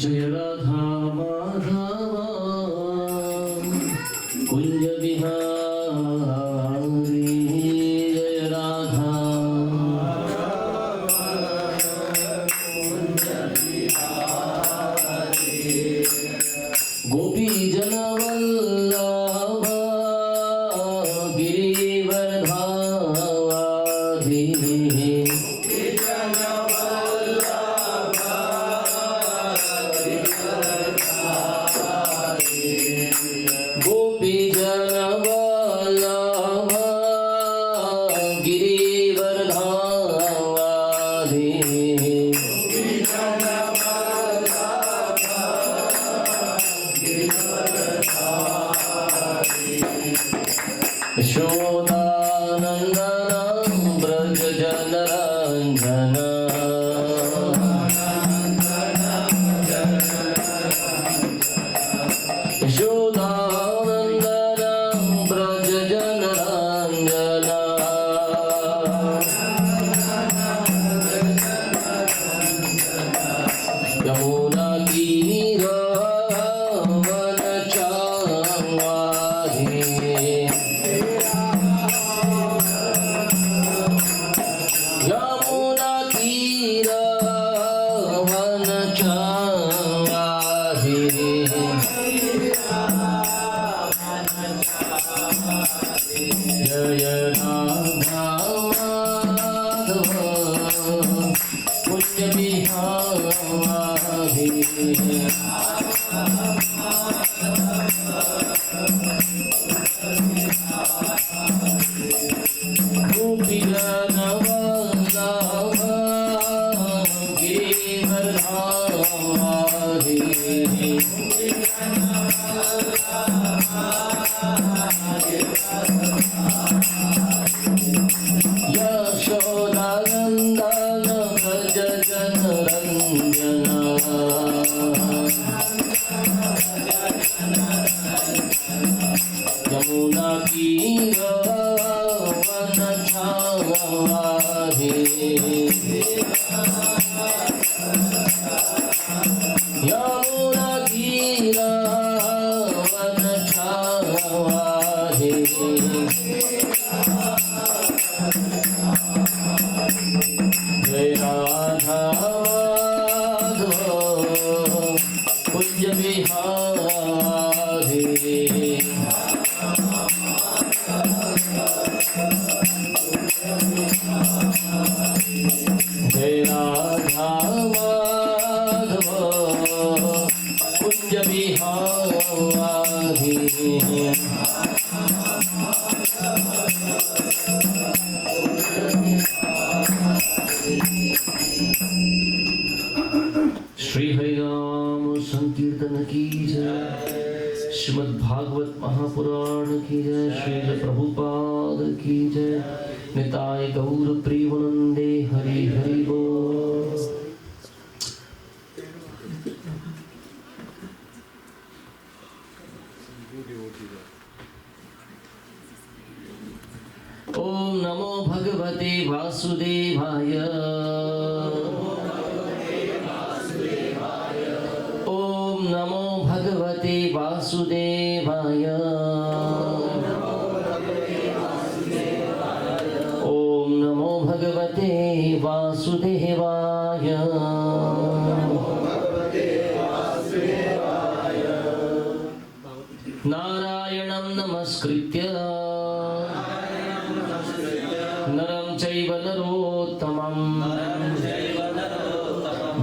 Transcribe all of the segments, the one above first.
जय राधा माधव कुंज बिहारी जय राधा गोपी जनवल्लभ गिरिवरधारी गोपी जनवल्लभ गिरिवरधारी यशोदानन्दनं व्रज जनरञ्जन यशोदानन्दनं व्रज जनरञ्जन यमुना तीरवन चंगाही जय राधा माधव कुंज बिहारी गोपी जनवल्लभ गिरिवरधारी यशोदानन्दन व्रज जनरञ्जन यमुना तीरवन चंगाही यमुना तीरवन चंगाही जय राधा माधव कुंज बिहारी जय राधा माधव कुंज बिहारी श्री हरिनाम संकीर्तन की जय। श्रीमद् भागवत महापुराण की जय। श्री प्रभुपाद की जय। निताय गौर प्रेमानंदे हरि हरि बोल। ओम नमो भगवते वासुदेवाय। ओम नमो भगवते वासुदेवाय। ओम नमो भगवते वासुदेवाय। नारायणं नमस्कृत्य नरं चैव नरोत्तमं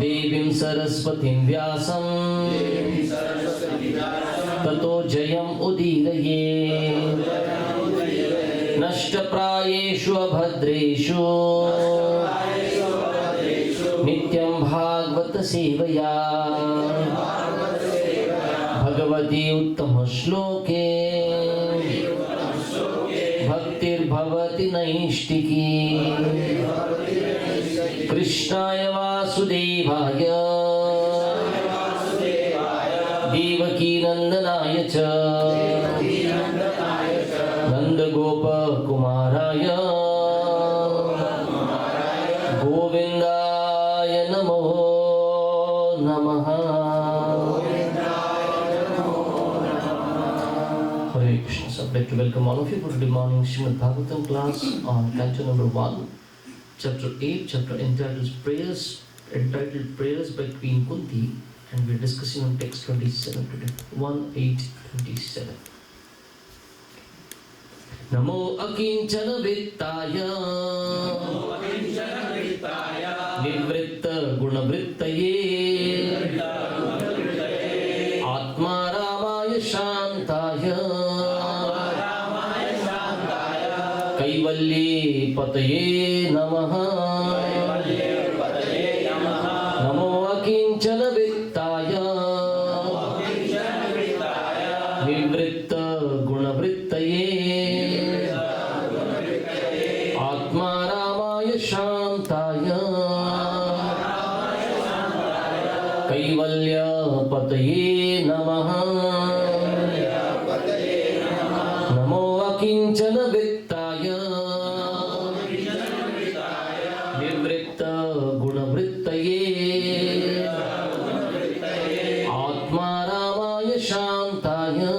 देवीं सरस्वतीं व्यासं ततो जयम् उदीरये। नष्टप्रायेषु अभद्रेषु नित्यं भागवत सेवया भगवती उत्तम श्लोके भक्तिर्भवति नैष्टिकी। कृष्णाय वासुदेवाय देवकी नंदनाय च नंदगोपकुमाराय गोविंदाय नमो नमः। Hare Krishna. So I'd like to welcome all of you for today morning Srimad Bhagavatam class on canto number 1, chapter 8, chapter entitled Prayers by Queen Kunti, and we're discussing on text 27 today, 1-8-27. Namo akinchana vittaya nivritta gunavrittaye atma ramaya shantaya kaivalye pataye namaha. Namo akinchana vittaya nivritta gunavrittaye atma ramaya shantaya kaivalya pataye namaha. Namo akinchana vittaya nivritta gunavrittaye atma ramaya shantaya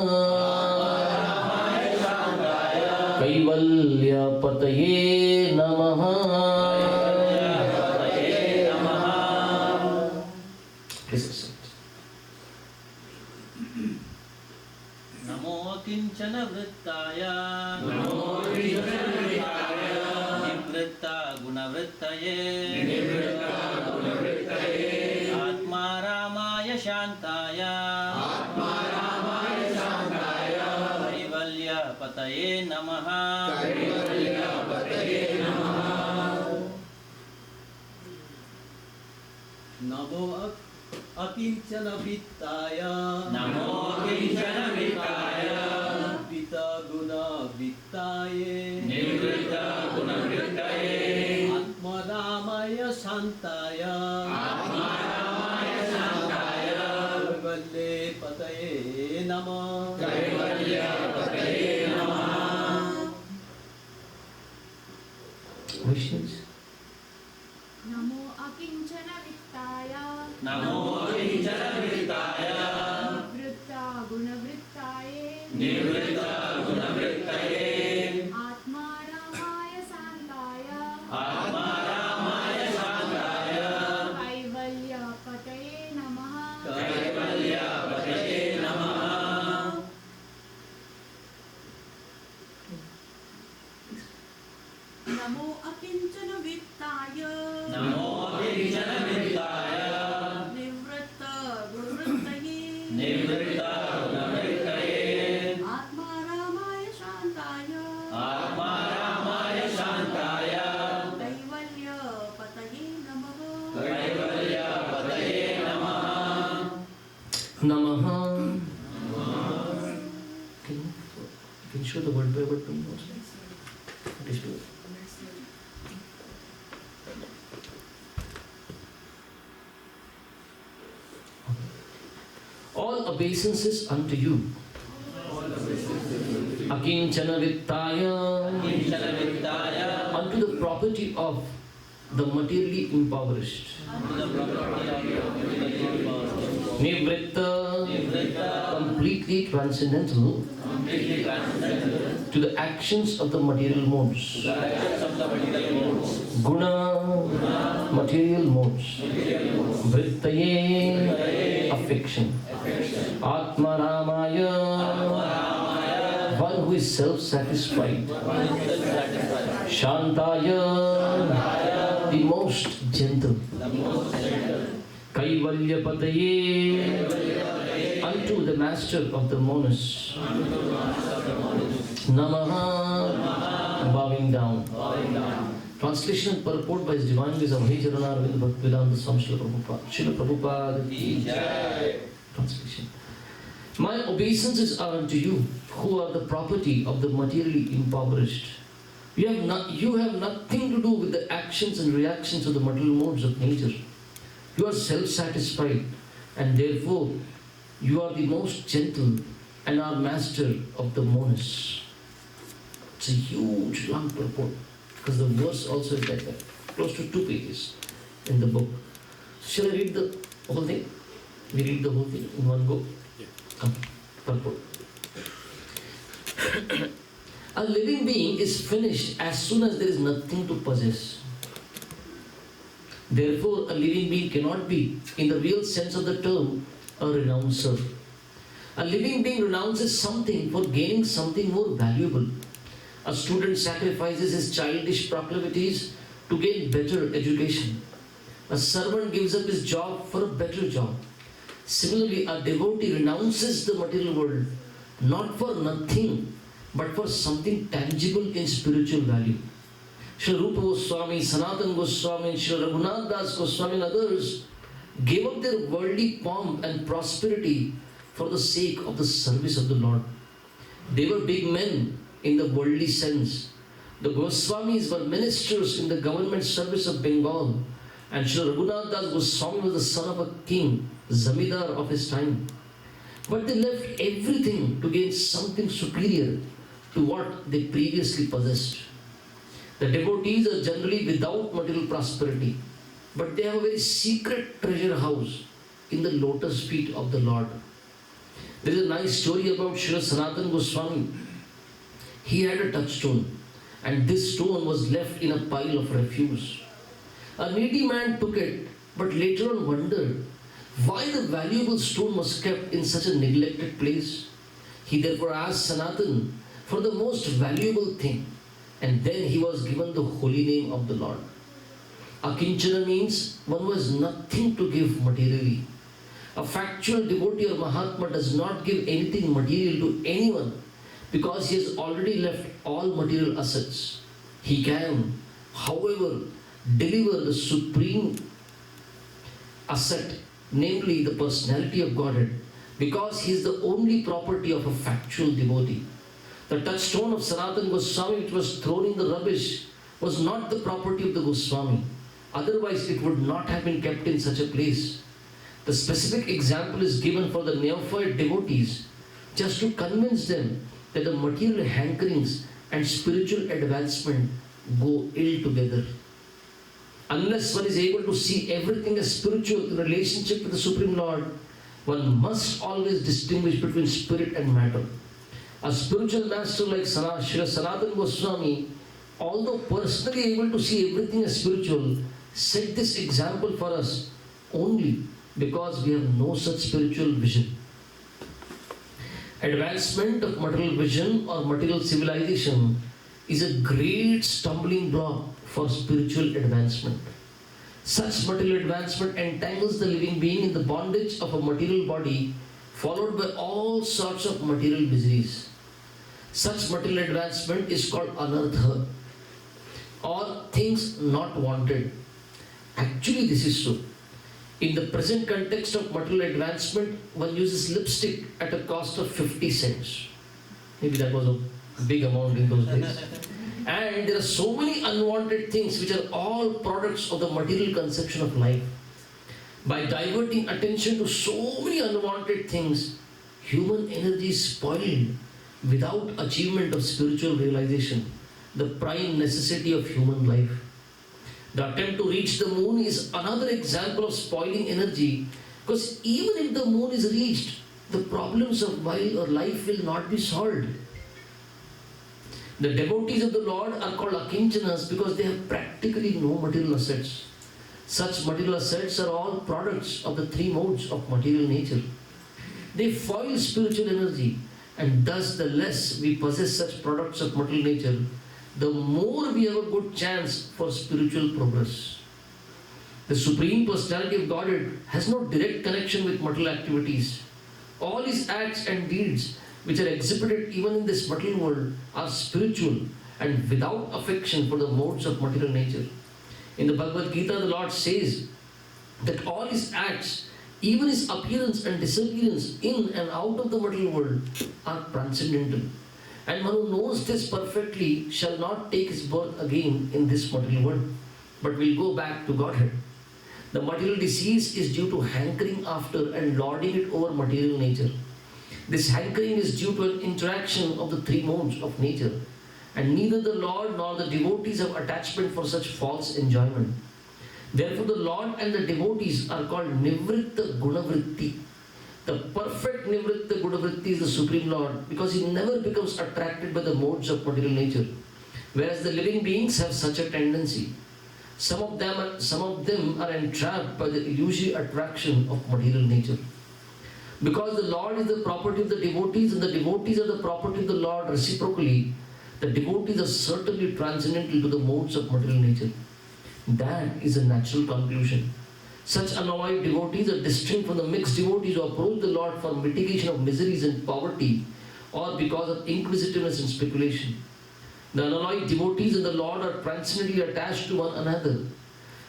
kaivalya pataye namaha. Please accept. नमो किंचन वृत्ताय निवृत्ता गुणवृत्तये आत्मा रामाय शान्ताय कैवल्य पतये नमः. नमो अकिंचन वित्ताय नमो किंचन वित्ताय वित्त गुण वित्ताय निवृत्त गुणवृत्तये आत्मरामाय शान्ताय कैवल्ये पतये नमः. Questions? नमो अकिंचन वित्ताय नमो किंचन वित्ताय वृत्ता गुणवृत्ताय निवृत्त गुणवृत्तये आत्मा रामाय शान्ताय आत्मा रामाय शान्ताय कैवल्य पतये नमः. कैवल्य पतये नमः. नमो अकिंचन वित्ताय नमो किंचन वित्ताय निवृत्त गुणवृत्तये निवृत्त गुणवृत्तये आत्मा रामाय शान्ताय आत्मा रामाय शान्ताय कैवल्य पतये नमः. कैवल्य पतये नमः. Namaha. Can you show the word by word to me also? Please do it. All obeisances unto you. Akinchana vittaya, kitchen वित्ताय unto the property of the materially impoverished. Nivritta, completely transcendental to the actions of the material modes. Guna, material modes. Vrittaye, affection. Atma Ramaya, one who is self-satisfied. Shantaya, the most gentle. Kaivalya Pataye, unto the master of the monas. Namaha, bowing down. Translation and purport by His Divine Grace of H.G. Kanai Thakur. Srila Prabhupada ki jai. Translation. My obeisances are unto you, who are the property of the materially impoverished. You have nothing to do with the actions and reactions of the material modes of nature. You are self-satisfied, and therefore you are the most gentle and are master of the monas. It's a huge long purport, because the verse also is like that, close to 2 pages in the book. Shall I read the whole thing? We read the whole thing in one go? Come, purport. A living being is finished as soon as there is nothing to possess. Therefore, a living being cannot be, in the real sense of the term, a renouncer. A living being renounces something for gaining something more valuable. A student sacrifices his childish proclivities to gain better education. A servant gives up his job for a better job. Similarly, a devotee renounces the material world not for nothing but for something tangible in spiritual value. Sri Rupa Goswami, Sanatana Goswami, Sri Raghunath Das Goswami and others gave up their worldly pomp and prosperity for the sake of the service of the Lord. They were big men in the worldly sense. The Goswamis were ministers in the government service of Bengal, and Sri Raghunath Das Goswami was the son of a king, Zamidar of his time. But they left everything to gain something superior to what they previously possessed. The devotees are generally without material prosperity, but they have a very secret treasure house in the lotus feet of the Lord. There is a nice story about Srila Sanatana Goswami. He had a touchstone, and this stone was left in a pile of refuse. A needy man took it, but later on wondered why the valuable stone was kept in such a neglected place. He therefore asked Sanatana for the most valuable thing, and then he was given the holy name of the Lord. Akinchana means one who has nothing to give materially. A factual devotee or Mahatma does not give anything material to anyone because he has already left all material assets. He can, however, deliver the supreme asset, namely the personality of Godhead, because he is the only property of a factual devotee. The touchstone of Sanatana Goswami, which was thrown in the rubbish, was not the property of the Goswami. Otherwise, it would not have been kept in such a place. The specific example is given for the neophyte devotees, just to convince them that the material hankerings and spiritual advancement go ill together. Unless one is able to see everything as spiritual in relationship with the Supreme Lord, one must always distinguish between spirit and matter. A spiritual master like Srila Sanatana Goswami, although personally able to see everything as spiritual, set this example for us only because we have no such spiritual vision. Advancement of material vision or material civilization is a great stumbling block for spiritual advancement. Such material advancement entangles the living being in the bondage of a material body, followed by all sorts of material miseries. Such material advancement is called anartha, or things not wanted. Actually, this is so. In the present context of material advancement, one uses lipstick at a cost of 50 cents. Maybe that was a big amount in those days. And there are so many unwanted things which are all products of the material conception of life. By diverting attention to so many unwanted things, human energy is spoiled without achievement of spiritual realization, the prime necessity of human life. The attempt to reach the moon is another example of spoiling energy, because even if the moon is reached, the problems of life will not be solved. The devotees of the Lord are called akinchanas because they have practically no material assets. Such material assets are all products of the three modes of material nature. They foil spiritual energy, and thus the less we possess such products of material nature, the more we have a good chance for spiritual progress. The Supreme Personality of Godhead has no direct connection with material activities. All his acts and deeds, which are exhibited even in this material world, are spiritual and without affection for the modes of material nature. In the Bhagavad Gita, the Lord says that all his acts, even his appearance and disappearance in and out of the material world, are transcendental. And one who knows this perfectly shall not take his birth again in this material world, but will go back to Godhead. The material disease is due to hankering after and lording it over material nature. This hankering is due to an interaction of the three modes of nature, and neither the Lord nor the devotees have attachment for such false enjoyment. Therefore, the Lord and the devotees are called nivritta gunavritti. The perfect Nivritta Gudavritti is the Supreme Lord because he never becomes attracted by the modes of material nature. Whereas the living beings have such a tendency. Some of them are entrapped by the illusory attraction of material nature. Because the Lord is the property of the devotees and the devotees are the property of the Lord reciprocally, the devotees are certainly transcendental to the modes of material nature. That is a natural conclusion. Such unalloyed devotees are distinct from the mixed devotees who approach the Lord for mitigation of miseries and poverty or because of inquisitiveness and speculation. The unalloyed devotees and the Lord are transcendently attached to one another.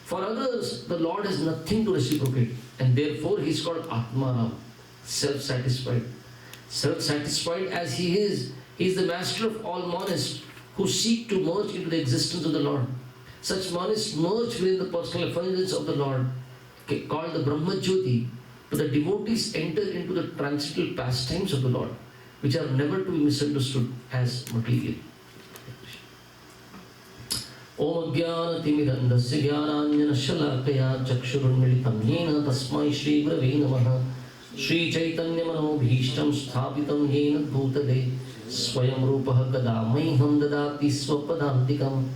For others, the Lord has nothing to reciprocate and therefore he is called Atmaram, self-satisfied. Self-satisfied as he is the master of all monists who seek to merge into the existence of the Lord. Such monists merge within the personal effulgence of the Lord, called the Brahma Jyoti, but the devotees enter into the transcendental pastimes of the Lord, which are never to be misunderstood as material. Om Jnana Timidandasya Jnananjana Shalakaya Chakshurunmilitam Yena Tasmai Shri Gurave Namaha Shri Chaitanya Manobhishtam Sthapitam Yena Bhutale Swayam Rupaha Kadamaiham Dadati Swapadantikam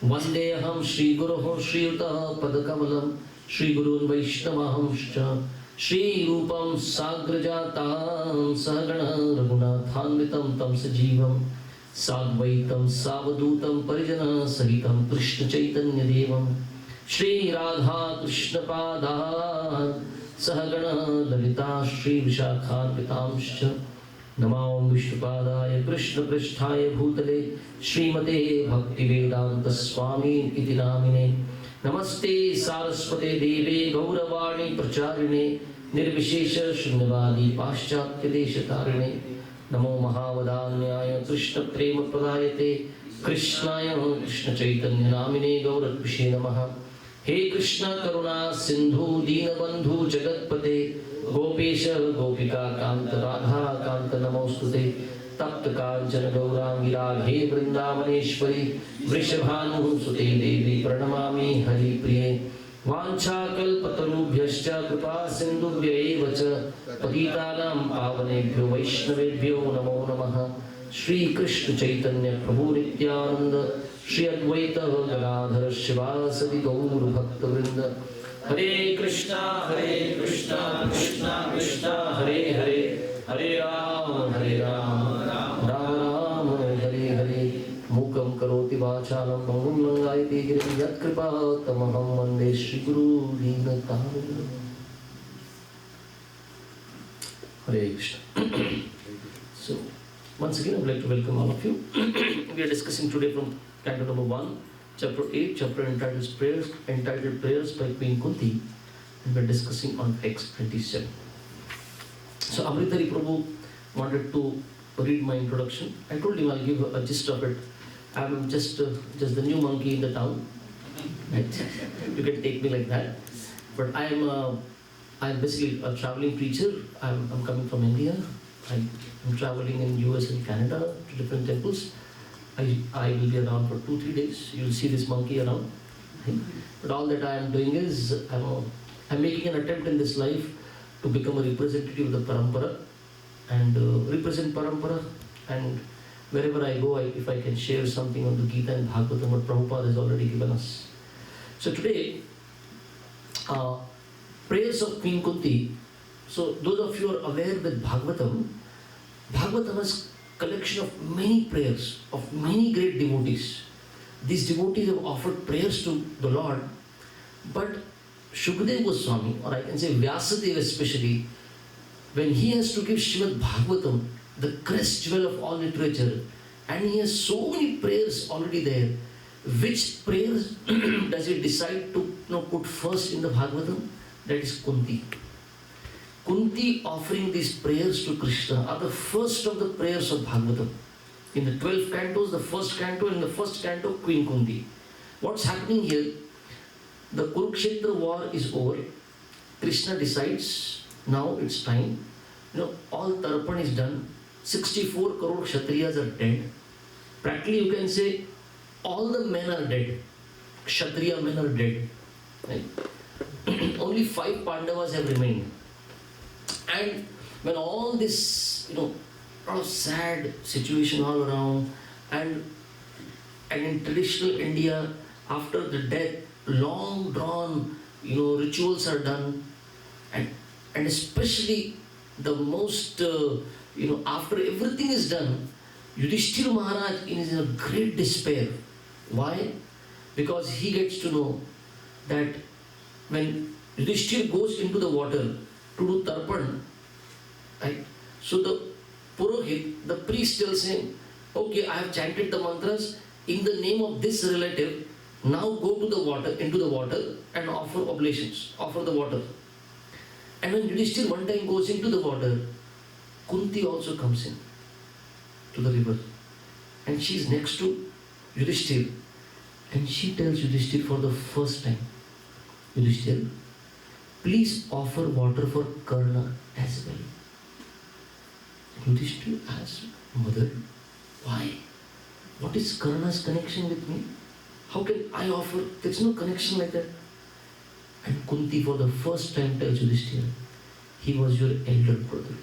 Vandeham Shri Guruho Shri Uta Padakamalam Shri Gurun Vaishnavaham Shri Rupam Sagrajatam Sahagana Raghunathanvitam Tam Sajivam Sadvaitam Savadutam Parijana Sahitam Krishna Chaitanya Devam Shri Radha Krishna Pada Sahagana Lalita Shri Vishakhanvitamscha Namam Vishnupadaya Krishna Pristhaya Bhutale Srimate Bhaktivedanta Swami Iti Namine Namaste Saraswate Deve Gauravani Pracharine Nirvishesha Shunyavadi Paschatya Deshatarine Namo Mahavadanyaya Krishna Prema Pradayate Krishnaya Krishna Chaitanya Namine Gauratpishe Namaha He Krishna Karuna Sindhu Deenabandhu Jagatpate Gopesha Gopika Kanta Radha Kanta Namostute Tapta Kanchana Gaurangi Radhe Vrindavaneshwari Vrishabhanu Sute Devi Pranamami Hari Priye Vancha Kalpatarubhyascha Kripa Sindhubhya Evacha Patitanam Pavanebhyo Vaishnavebhyo Namo Namaha Shri Krishna Chaitanya Prabhu Nityananda Shri Advaita Gadadhara Shivasati Gauru Bhakta Vrinda Hare Krishna Krishna Krishna Hare Hare Hare Ram Ram Ram Hare Hare Mukam Karoti Vachalam Bangum Langayati Girim Yat Kripa Tamaham Vande Shri Guru Deenataram Hare Krishna. So, once again I would like to welcome all of you. We are discussing today from Canto number 1, Chapter 8, chapter entitled Prayers by Queen Kunti, and we are discussing on text 27. So Amritari Prabhu wanted to read my introduction. I told him I'll give a gist of it. I'm just the new monkey in the town. Right? You can take me like that. But I'm basically a traveling preacher. I'm coming from India. I'm traveling in US and Canada to different temples. I will be around for 2-3 days. You'll see this monkey around. But all that I am doing is I'm making an attempt in this life to become a representative of the parampara and represent parampara, and wherever I go, if I can share something on the Gita and Bhagavatam, what Prabhupada has already given us. So today, prayers of Queen Kunti. So those of you are aware that Bhagavatam is collection of many prayers of many great devotees. These devotees have offered prayers to the Lord, but Shukadeva Goswami, or I can say Vyasadeva especially, when he has to give Srimad Bhagavatam, the crest jewel of all literature, and he has so many prayers already there, which prayers does he decide to put first in the Bhagavatam? That is Kunti. Kunti offering these prayers to Krishna are the first of the prayers of Bhagavatam. In the 12 cantos, the first canto, and the first canto, Queen Kunti. What's happening here? The Kurukshetra war is over. Krishna decides, now it's time. All Tarpan is done. 64 crore Kshatriyas are dead. Practically you can say all the men are dead. Kshatriya men are dead. Right? Only 5 Pandavas have remained. And when all this, lot of sad situation all around, and in traditional India, after the death, long drawn, rituals are done, and especially the most, after everything is done, Yudhishthira Maharaj is in a great despair. Why? Because he gets to know that when Yudhishthira goes into the water to do tarpan, right? So the Purohit, the priest, tells him, okay, I have chanted the mantras in the name of this relative. Now go to the water, into the water, and offer oblations, offer the water. And when Yudhishthira one time goes into the water, Kunti also comes in to the river, and she is next to Yudhishthira, and she tells Yudhishthira for the first time, Yudhishthira, please offer water for Karna as well. Yudhishthira asks, Mother, why? What is Karna's connection with me? How can I offer? There's no connection like that. And Kunti for the first time tells Yudhishthira, he was your elder brother.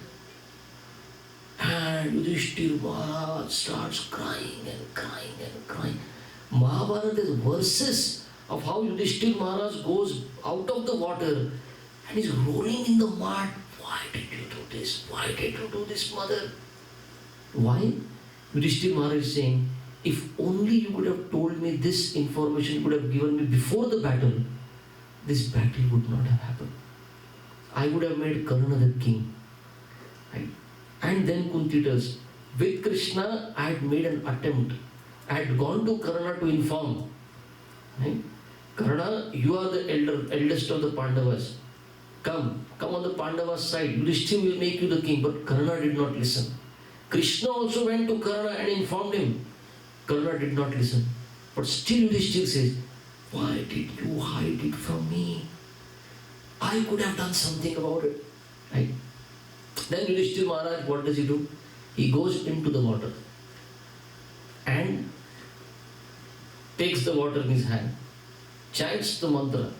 And Yudhishthira Maharaj starts crying and crying and crying. Mahabharata is verses of how Yudhishthira Maharaj goes out of the water and is rolling in the mud. Why did you do this? Why did you do this, mother? Why? Yudhishthira Maharaj is saying, if only you could have told me this information, you could have given me before the battle, this battle would not have happened. I would have made Karna the king. Right? And then Kunti tells, with Krishna, I had made an attempt. I had gone to Karna to inform. Right? Karna, you are the eldest of the Pandavas. Come on the Pandavas' side. Yudhishthira will make you the king. But Karna did not listen. Krishna also went to Karna and informed him. Karna did not listen. But still Yudhishthira says, why did you hide it from me? I could have done something about it. Right? Then Yudhishthira Maharaj, what does he do? He goes into the water and takes the water in his hand, chants the mantra,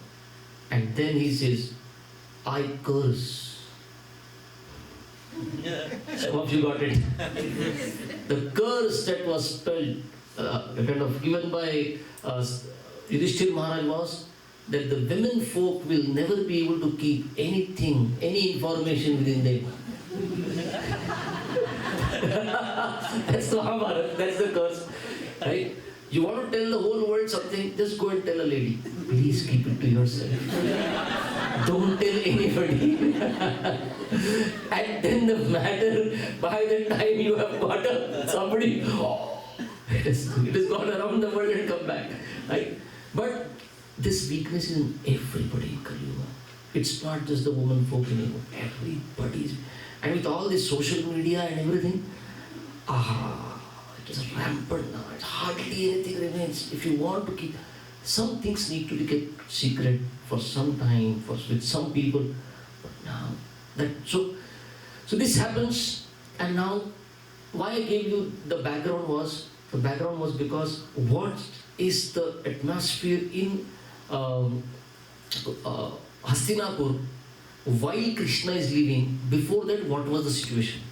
and then he says, I curse. Some of you got it. The curse that was spelled, kind of given by Yudhishthira Maharaj was that the women folk will never be able to keep anything, any information within them. That's the Mahabharata, that's the curse. Right? You want to tell the whole world something, just go and tell a lady. Please keep it to yourself. Don't tell anybody. And then the matter, by the time you have got somebody, it has gone around the world and come back. Right? But this weakness is in everybody in Kali Yuga. It's not just the woman folk anymore. Everybody's. And with all this social media and everything, it is rampant now. Hardly anything remains. If you want to keep, some things need to be kept secret for some time, with some people. But now, so this happens, and now, why I gave you the background was because what is the atmosphere in Hastinapur while Krishna is leaving. Before that, what was the situation?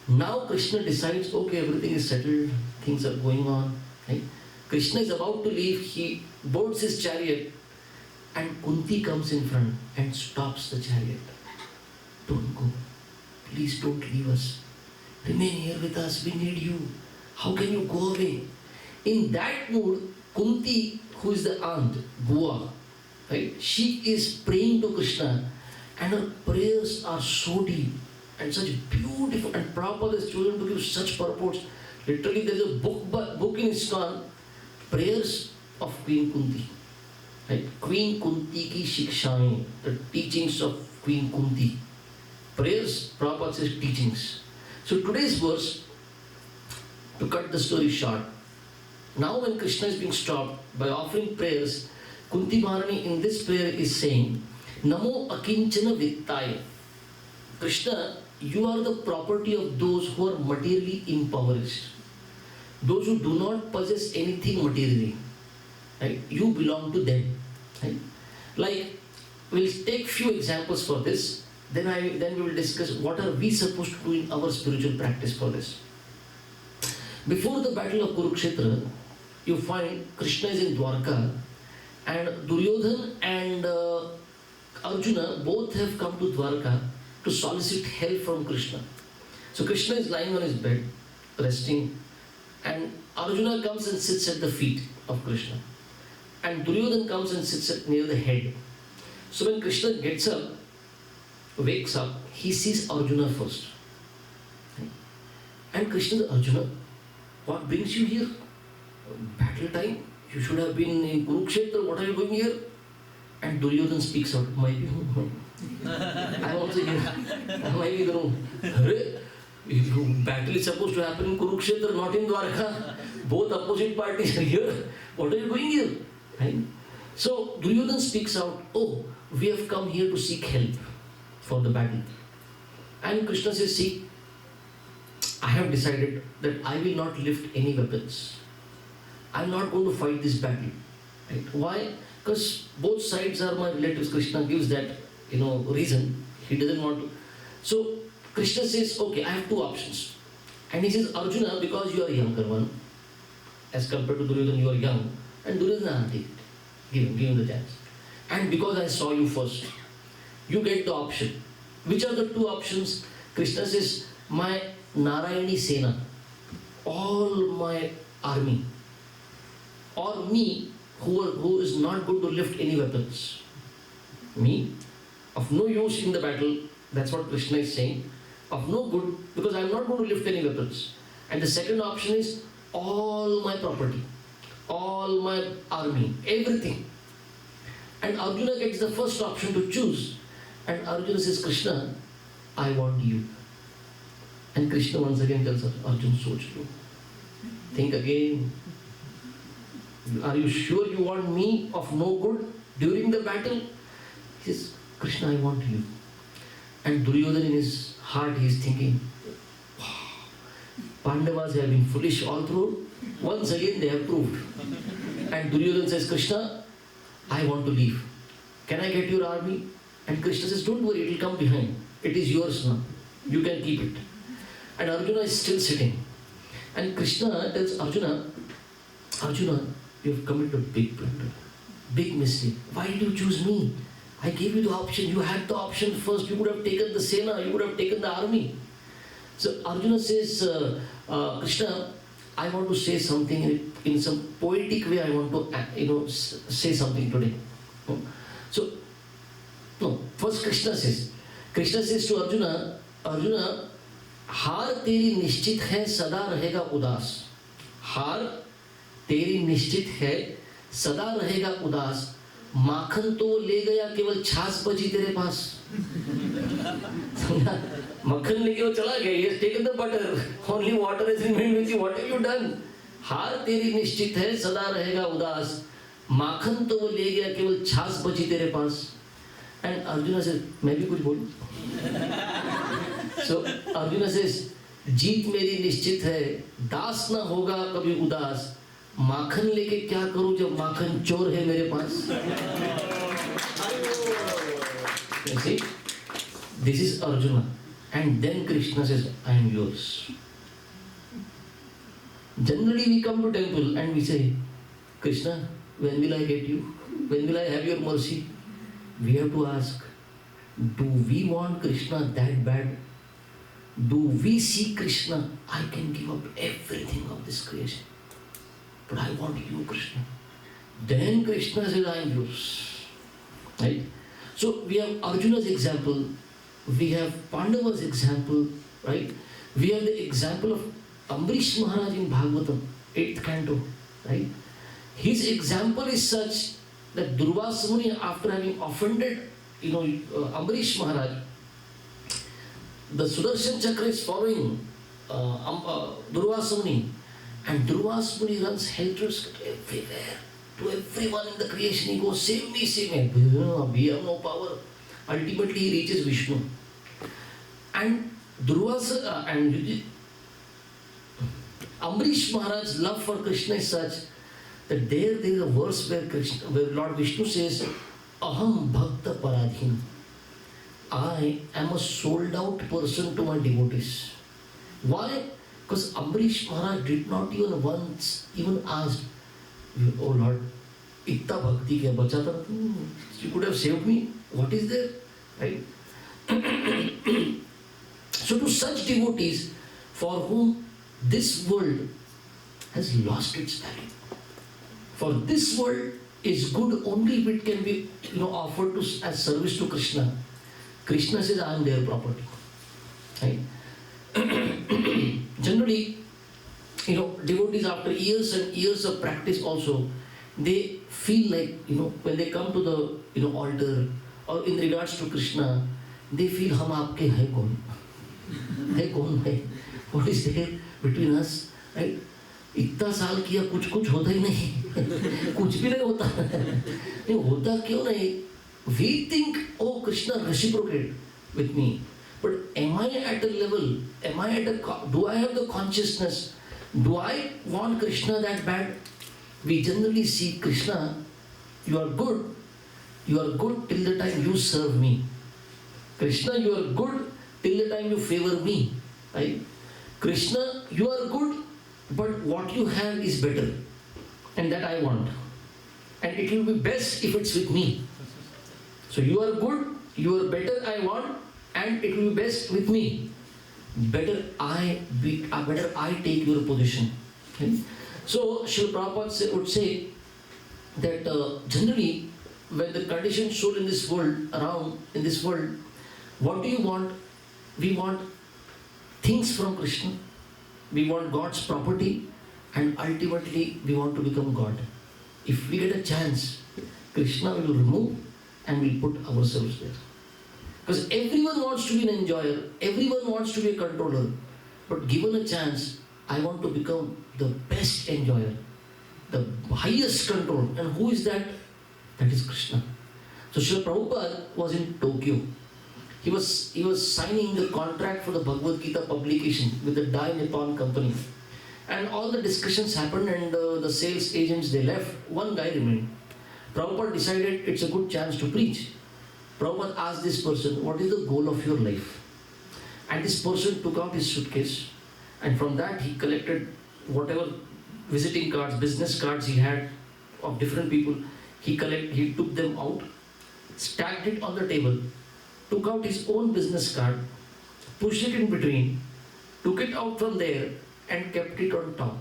Now Krishna decides, okay, everything is settled, things are going on. Right? Krishna is about to leave, he boards his chariot, and Kunti comes in front and stops the chariot. Don't go. Please don't leave us. Remain here with us, we need you. How can you go away? In that mood, Kunti, who is the aunt, Bua, right? She is praying to Krishna, and her prayers are so deep and such beautiful, and Prabhupada has chosen to give such purports. Literally, there is a book in ISKCON, Prayers of Queen Kunti. Right? Queen Kunti ki Shikshaen, the teachings of Queen Kunti. Prayers, Prabhupada says teachings. So today's verse, to cut the story short, now when Krishna is being stopped by offering prayers, Kunti Maharani in this prayer is saying, Namo Akinchana Vittaya. Krishna, you are the property of those who are materially impoverished. Those who do not possess anything materially. Right? You belong to them. Right? Like, we'll take few examples for this. then we will discuss what are we supposed to do in our spiritual practice for this. Before the battle of Kurukshetra, you find Krishna is in Dwarka, and Duryodhan and Arjuna both have come to Dwarka to solicit help from Krishna. So Krishna is lying on his bed, resting, and Arjuna comes and sits at the feet of Krishna. And Duryodhan comes and sits near the head. So when Krishna gets up, wakes up, he sees Arjuna first. And Krishna says, Arjuna, what brings you here? Battle time? You should have been in Kurukshetra. What are you doing here? And Duryodhan speaks out, I am also here. Battle is supposed to happen in Kurukshetra, not in Dwarka. Both opposite parties are here. What are you doing here? Right? So Duryodhan speaks out, oh, we have come here to seek help for the battle. And Krishna says, see, I have decided that I will not lift any weapons. I am not going to fight this battle. Right? Why? Because both sides are my relatives. Krishna gives that, reason. He doesn't want to. So Krishna says, okay, I have two options. And he says, Arjuna, because you are a younger one, as compared to Duryodhan, you are young. And Duryodhan, take it. Give him the chance. And because I saw you first, you get the option. Which are the two options? Krishna says, my Narayani Sena, all my army, or me, who is not going to lift any weapons. Me, of no use in the battle, that's what Krishna is saying, of no good, because I am not going to lift any weapons. And the second option is all my property, all my army, everything. And Arjuna gets the first option to choose. And Arjuna says, Krishna, I want you. And Krishna once again tells us, Arjuna, soch lo. Think again. Are you sure you want me of no good during the battle? He says, Krishna, I want you. And Duryodhan in his heart, he is thinking, wow, Pandavas have been foolish all through. Once again they have proved. And Duryodhan says, Krishna, I want to leave. Can I get your army? And Krishna says, don't worry, it will come behind. It is yours now. You can keep it. And Arjuna is still sitting. And Krishna tells Arjuna, Arjuna, you have committed a big blunder, big mistake. Why did you choose me? I gave you the option. You had the option first. You would have taken the Sena. You would have taken the army. So Arjuna says, Krishna, I want to say something in some poetic way. I want to, say something today. First Krishna says to Arjuna, Arjuna, हार तेरी निश्चित है सदा रहेगा उदास. हार तेरी निश्चित है सदा रहेगा उदास. माखन तो वो ले गया केवल छाछ बची तेरे पास. मक्खन लेके वो चला गया. He has taken the butter. Only water has remained with you. What have you done? हार तेरी निश्चित है सदा रहेगा उदास. माखन तो वो ले गया केवल छाछ बची तेरे पास. And Arjuna says, मैं भी कुछ बोलूं? So Arjuna says, जीत मेरी निश्चित है, दास ना होगा कभी उदास. माखन लेके क्या करूं जब माखन चोर है मेरे पास. You see, this is Arjuna, and then Krishna says, I am yours. Generally we come to temple and we say, Krishna, when will I get you? When will I have your mercy? We have to ask, do we want Krishna that bad? Do we see Krishna? I can give up everything of this creation, but I want you, Krishna. Then Krishna says, I am yours. Right? So we have Arjuna's example, we have Pandava's example, right? We have the example of Amrish Maharaj in Bhagavatam, 8th canto, right? His example is such that Durvasa Muni, after having offended, Amrish Maharaj, the Sudarshan Chakra is following Durvasa Muni, and Durvasa Muni runs helter-skelter everywhere. To everyone in the creation, he goes, save me, save me. We have no power. Ultimately, he reaches Vishnu. And Durvasa and Amrish Maharaj's love for Krishna is such that there is a verse where Lord Vishnu says, Aham Bhakta Paradhin. I am a sold out person to my devotees. Why? Because Ambarish Maharaj did not even once even ask, oh Lord, इतना भक्ति क्या बचा था? You could have saved me. What is there? Right? So to such devotees for whom this world has lost its value, for this world is good only if it can be offered to as service to Krishna. Krishna says, I am their property. Right? Generally, devotees after years and years of practice also, they feel like, when they come to the altar or in regards to Krishna, they feel, hum aapke hai kaun? Hai kaun hai? What is there between us? Right? इतना साल किया कुछ होता ही नहीं कुछ भी नहीं होता नहीं होता क्यों नहीं we think oh Krishna reciprocate with me but am I at a level do I have the consciousness, do I want Krishna that bad? We generally see Krishna, you are good till the time you serve me. Krishna, you are good till the time you favor me, right? Krishna, you are good, but what you have is better, and that I want, and it will be best if it's with me. So you are good, you are better, I want, and it will be best with me. Better I take your position. Okay? So Srila Prabhupada would say that generally when the conditioned soul in this world, what do you want? We want things from Krishna. We want God's property, and ultimately we want to become God. If we get a chance, Krishna will remove and we'll put ourselves there. Because everyone wants to be an enjoyer, everyone wants to be a controller, but given a chance, I want to become the best enjoyer, the highest control. And who is that? That is Krishna. So Srila Prabhupada was in Tokyo. He was signing the contract for the Bhagavad Gita publication with the Dai Nippon company. And all the discussions happened and the sales agents, they left. One guy remained. Prabhupada decided it's a good chance to preach. Prabhupada asked this person, what is the goal of your life? And this person took out his suitcase, and from that he collected whatever visiting cards, business cards he had of different people. He took them out, stacked it on the table, took out his own business card, pushed it in between, took it out from there and kept it on top.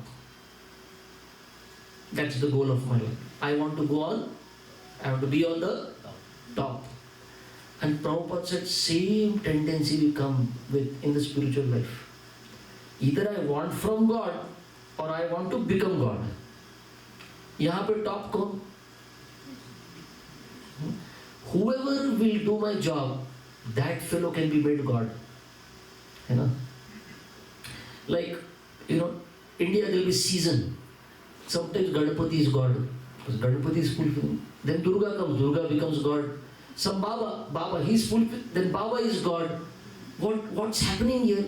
That's the goal of my life. I want to go on, I want to be on the top. And Prabhupada said, same tendency will come with in the spiritual life. Either I want from God or I want to become God. यहाँ पे top कौन? Whoever will do my job, that fellow can be made God. You know? Like, India there will be season. Sometimes Ganapati is God. Because Ganapati is fulfilled. Then Durga comes, Durga becomes God. Some Baba, he's fulfilled. Then Baba is God. What's happening here?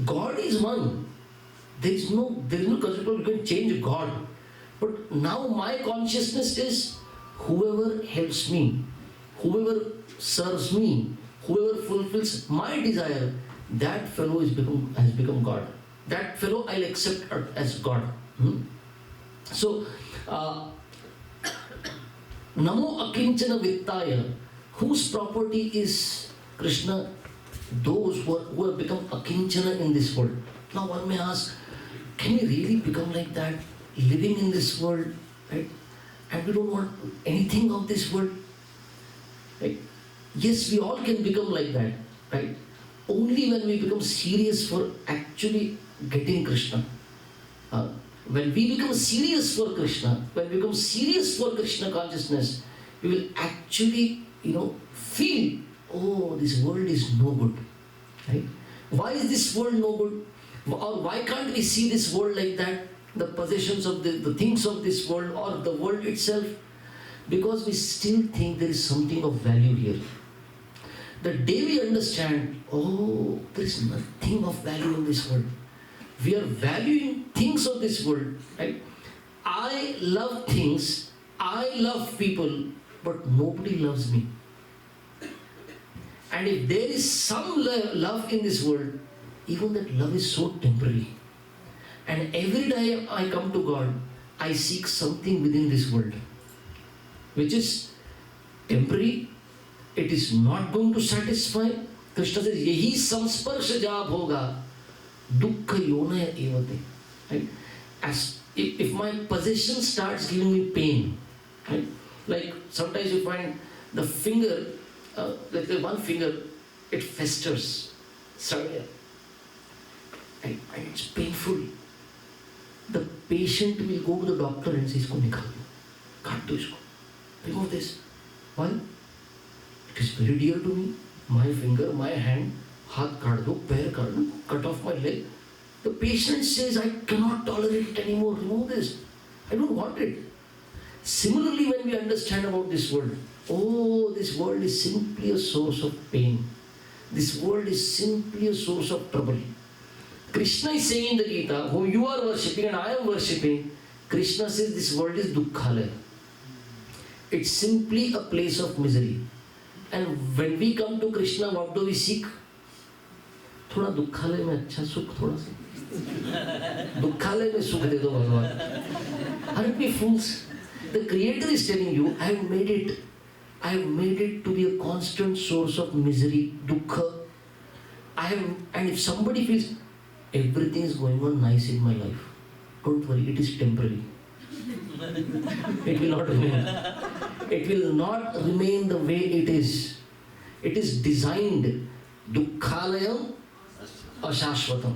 God is one. There is no concept of you can change God. But now my consciousness is whoever helps me, whoever serves me, whoever fulfills my desire, that fellow has become God. That fellow I'll accept as God. So, Namo Akinchana Vittaya, whose property is Krishna? Those who have become Akinchana in this world. Now one may ask, can we really become like that, living in this world, right? And we don't want anything of this world, right? Yes, we all can become like that, right? Only when we become serious for actually getting Krishna. When we become serious for Krishna, when we become serious for Krishna consciousness, we will actually, feel, oh, this world is no good, right? Why is this world no good? Or why can't we see this world like that? The possessions of the things of this world or the world itself? Because we still think there is something of value here. The day we understand, oh, there is nothing of value in this world. We are valuing things of this world, right? I love things, I love people, but nobody loves me. And if there is some love in this world, even that love is so temporary. And every day I come to God, I seek something within this world, which is temporary. It is not going to satisfy. Krishna says, "Yehi samsparsha jab hoga, dukkha yonaya evate." Right? As if my possession starts giving me pain, right? Like sometimes you find the finger, like the one finger, it festers somewhere, and it's painful. The patient will go to the doctor and say, "Isko nikhal do, cut do isko, remove this." Why? It is very dear to me. My finger, my hand, हाथ काट दो, पैर काट दो, cut off my leg. The patient says, "I cannot tolerate it anymore. Remove this. I don't want it." Similarly, when we understand about this world, oh, this world is simply a source of pain. This world is simply a source of trouble. Krishna is saying in the Gita, whom you are worshipping and I am worshipping, Krishna says this world is dukkhalaya. It's simply a place of misery. And when we come to Krishna, what do we seek? थोड़ा दुखालय में अच्छा सुख, थोड़ा सा दुखालय में सुख दे दो भगवान. Aren't we fools? The Creator is telling you, I have made it to be a constant source of misery, dukkha. And if somebody feels everything is going on nice in my life, don't worry, it is temporary. It will not remain. It will not remain the way it is. It is designed dukkhalayam ashashvatam.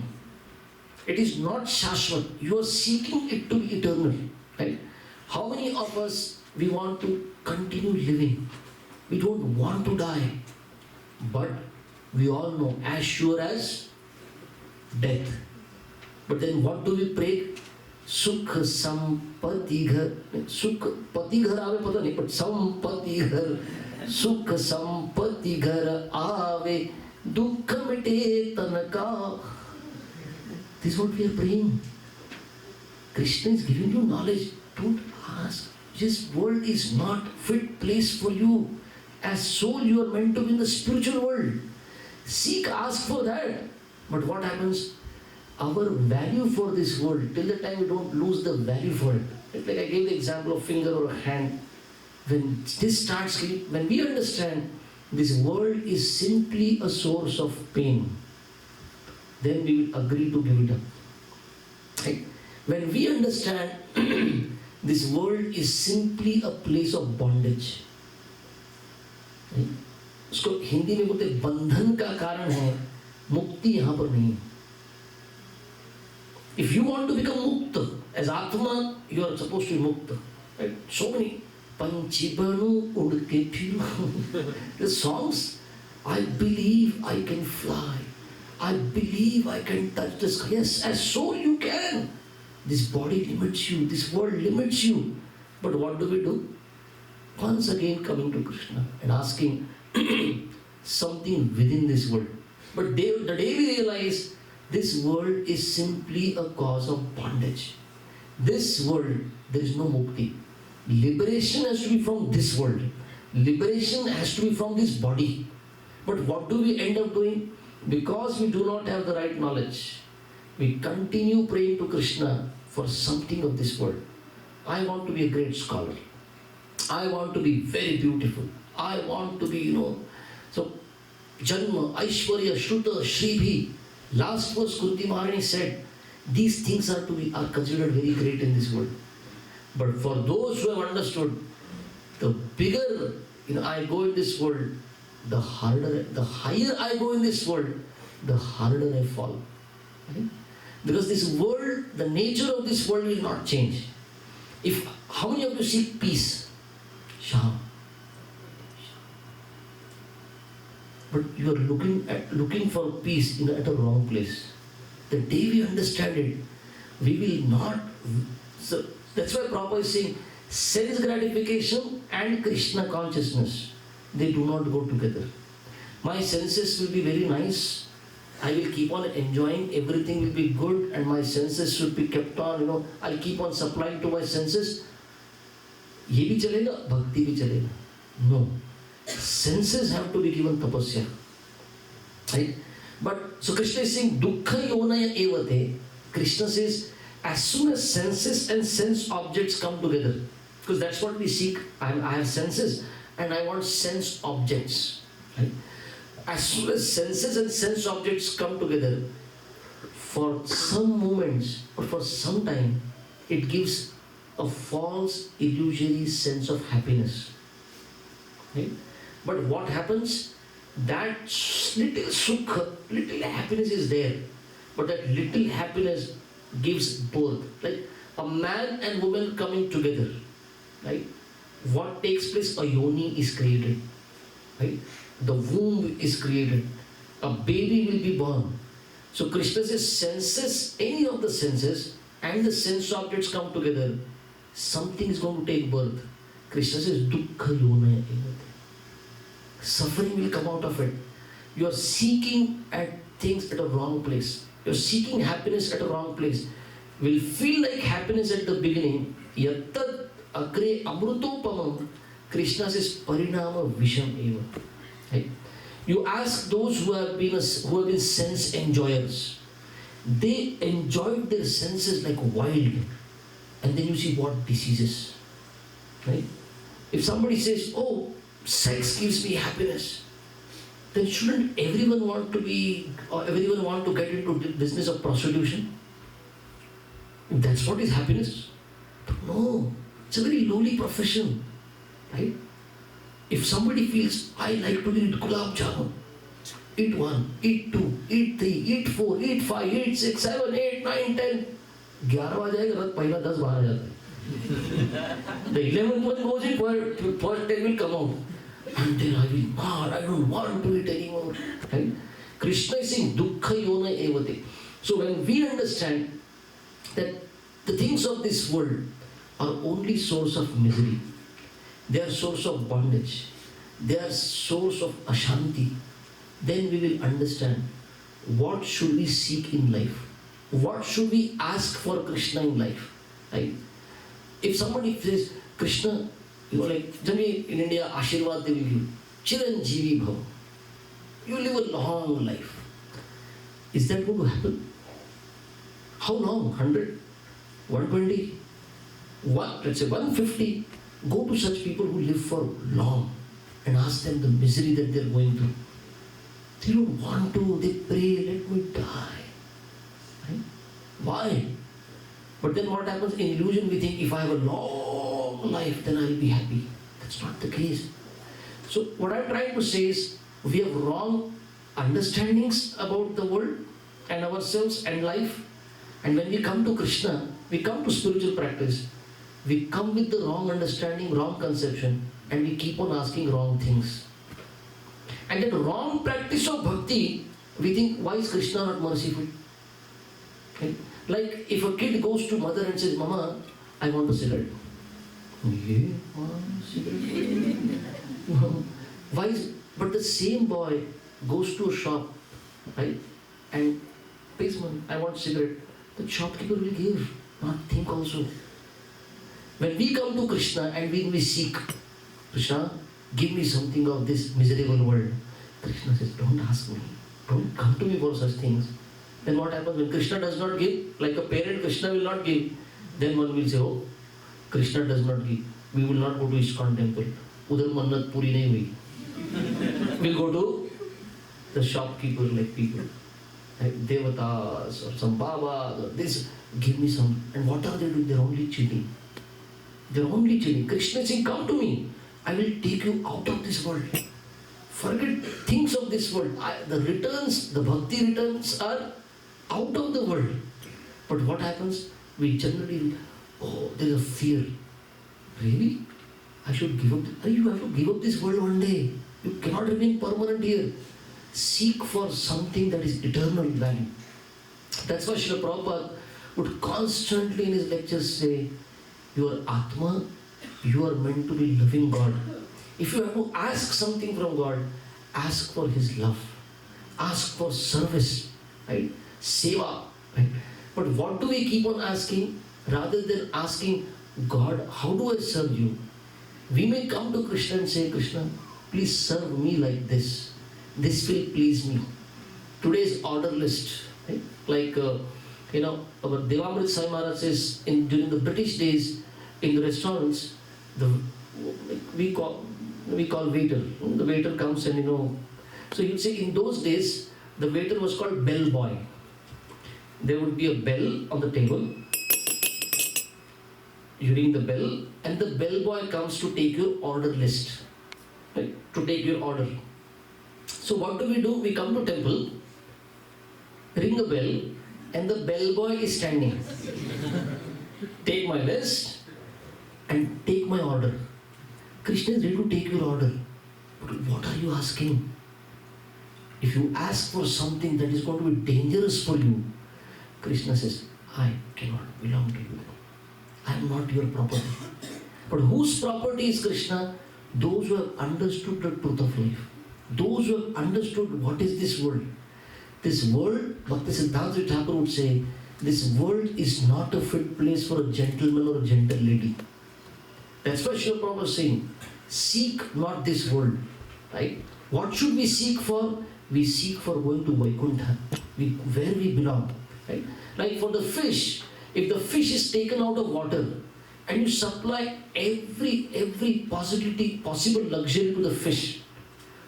It is not shashvat. You are seeking it to be eternal. Right? How many of us, we want to continue living? We don't want to die. But we all know, as sure as death. But then what do we pray? Sukh sampati ghar. Sukh pati ghar aave pata nahi, but sampati ghar. Sukh sampati ghar aave. Dukkha mite tanaka. This is what we are praying. Krishna is giving you knowledge. Don't ask. This world is not fit place for you. As soul, you are meant to be in the spiritual world. Seek, ask for that. But what happens? Our value for this world, till the time we don't lose the value for it. Like I gave the example of finger or a hand. When this starts, when we understand this world is simply a source of pain, then we will agree to give it up. Right? When we understand this world is simply a place of bondage. right? उसको हिंदी में बोलते बंधन का कारण है, मुक्ति यहाँ पर नहीं. If you want to become mukta, as Atma, you are supposed to be mukta. Right? So many Panchibanu udke phiru. The songs, I believe I can fly. I believe I can touch the sky. Yes, as soul you can. This body limits you. This world limits you. But what do we do? Once again coming to Krishna and asking something within this world. But the day we realize this world is simply a cause of bondage. This world, there is no mukti. Liberation has to be from this world. Liberation has to be from this body. But what do we end up doing? Because we do not have the right knowledge, we continue praying to Krishna for something of this world. I want to be a great scholar. I want to be very beautiful. I want to be, so Janma, Aishwarya, Shruta, Shribhi. Last verse Kunti Maharani said, these things are considered very great in this world. But for those who have understood, the bigger I go in this world, the higher I go in this world, the harder I fall. Right? Because this world, the nature of this world will not change. How many of you seek peace? Shah. But you are looking for peace at a wrong place. The day we understand it, we will not. So that's why Prabhupada is saying, sense gratification and Krishna consciousness, they do not go together. My senses will be very nice. I will keep on enjoying. Everything will be good, and my senses should be kept on. I'll keep on supplying to my senses. ये भी चलेगा, भक्ति भी चलेगा. No. Senses have to be given tapasya. Right? But so Krishna is saying dukkha yonaya evate. Krishna says as soon as senses and sense objects come together, because that's what we seek. I have senses and I want sense objects. Right? As soon as senses and sense objects come together, for some moments or for some time, it gives a false illusory sense of happiness. Right? But what happens? That little sukha, little happiness is there, but that little happiness gives birth. Like a man and woman coming together, right? What takes place? A yoni is created, right? The womb is created. A baby will be born. So Krishna says senses, any of the senses and the sense objects come together, something is going to take birth. Krishna says dukkha yonaya evate. Suffering will come out of it. You are seeking at things at a wrong place. You are seeking happiness at a wrong place. Will feel like happiness at the beginning. Yattad agre amrutopamam. Krishna says parinama visham eva. Right? You ask those who have been sense enjoyers. They enjoyed their senses like wild, and then you see what diseases. Right? If somebody says, "Oh, sex gives me happiness," then shouldn't everyone want to get into the business of prostitution? That's what is happiness? No, it's a very lowly profession, right? If somebody feels, I like to eat gulab jamun, eat 1, eat 2, eat 3, eat 4, eat 5, eat 6, 7, 8, 9, 10, 11 आ जाएगा बस पहला 10 बाहर आ जाता है. The 11th one goes in, first 10 will come out. And then I will not, I don't want to eat anymore. Right? Krishna is saying dukkha yona evate. So when we understand that the things of this world are only source of misery, they are source of bondage, they are source of ashanti, then we will understand what should we seek in life, what should we ask for Krishna in life. Right? If somebody says, Krishna, like generally in India, Ashirwad they will give, Chiranjeevi Bhava. You live a long life. Is that going to happen? How long? 100? 120? Let's say 150? Go to such people who live for long and ask them the misery that they're going through. They don't want to, they pray, let me die. Right? Why? But then what happens? In illusion we think if I have a long life then I will be happy. That's not the case. So what I'm trying to say is we have wrong understandings about the world and ourselves and life. And when we come to Krishna, we come to spiritual practice, we come with the wrong understanding, wrong conception, and we keep on asking wrong things. And that wrong practice of bhakti, we think, why is Krishna not merciful? Okay? Like if a kid goes to mother and says, Mama, I want a cigarette. Yeah, cigarette. Why is, but the same boy goes to a shop, right, and pays money, I want cigarette. The shopkeeper will give, not think also. When we come to Krishna and we seek, Krishna, give me something of this miserable world. Krishna says, don't ask me. Don't come to me for such things. Then what happens when Krishna does not give? Like a parent, Krishna will not give. Then one will say, oh, Krishna does not give. We will not go to ISKCON temple. Udhar mannat puri nahi hui. We'll go to the shopkeeper like people. Like Devatas or some Babas or this. Give me some. And what are they doing? They're only cheating. They're only cheating. Krishna is saying, come to me. I will take you out of this world. Forget things of this world. The returns, the bhakti returns are out of the world. But what happens? We generally, there is a fear. Really? I should give up. You have to give up this world one day. You cannot remain permanent here. Seek for something that is eternal value. That's why Srila Prabhupada would constantly in his lectures say, your Atma, you are meant to be loving God. If you have to ask something from God, ask for His love. Ask for service, right? Seva, right? But what do we keep on asking? Rather than asking, God, how do I serve you? We may come to Krishna and say, Krishna, please serve me like this. This will please me. today's order list. Right? Like, our Devamrit Sai Maharaj says during the British days, in the restaurants, we call waiter. The waiter comes and So you'd say in those days, the waiter was called bell boy. There would be a bell on the table. You ring the bell, and the bell boy comes to take your order list, right? To take your order. So what do? We come to temple, ring the bell, and the bell boy is standing. Take my list and take my order. Krishna is ready to take your order. But what are you asking? If you ask for something that is going to be dangerous for you, Krishna says, I cannot belong to you. I am not your property. But whose property is Krishna? Those who have understood the truth of life. Those who have understood what is this world. This world, Bhaktisiddhanta Thakur would say, this world is not a fit place for a gentleman or a gentle lady. That's why Srila Prabhupada is saying, seek not this world. Right? What should we seek for? We seek for going to Vaikuntha, where we belong. Right? Like for the fish, if the fish is taken out of water and you supply every possible luxury to the fish,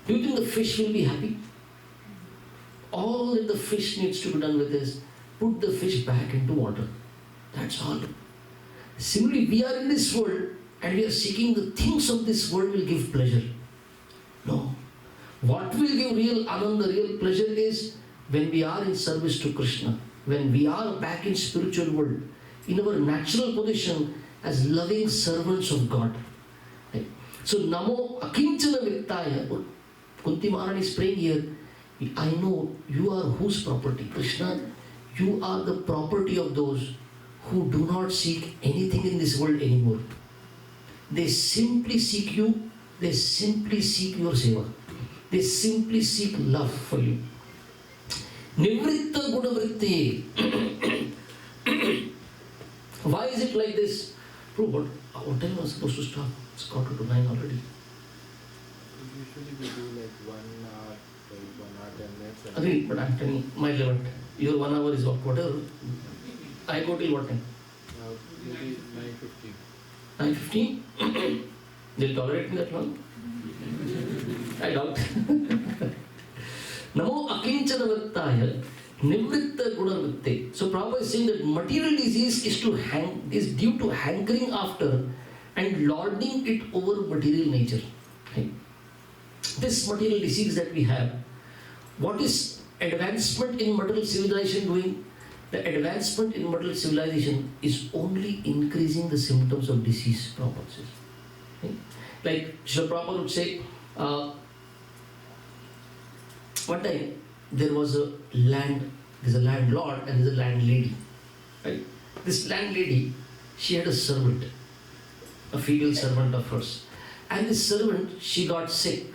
do you think the fish will be happy? All that the fish needs to be done with is put the fish back into water. That's all. Similarly, we are in this world and we are seeking the things of this world will give pleasure. No. What will give real ananda, real pleasure is when we are in service to Krishna. When we are back in spiritual world, in our natural position as loving servants of God. Right? So, Namo Akinchana Vittaya, Kunti Maharani is praying here, I know you are whose property? Krishna, you are the property of those who do not seek anything in this world anymore. They simply seek you, they simply seek your seva. They simply seek love for you. Nivritta Gunavritti. Why is it like this? What time was supposed to start? It's 8:45 already. Usually we do like 1 hour, 10 minutes. Agreed, but I'm telling my limit. Your 1 hour is whatever. I go till what time? Maybe 9:15. 9:15? They'll tolerate me that long? I doubt. Namo Akinchana Vittaya Nivritta Gunavritte. So Prabhupada is saying that material disease is due to hankering after and lording it over material nature. Right? This material disease that we have, what is advancement in material civilization doing? The advancement in material civilization is only increasing the symptoms of disease, Prabhupada says. Right? Like Srila Prabhupada would say, one time there's a landlord and there's a landlady. Right? This landlady, she had a servant, a female servant of hers. And this servant, she got sick.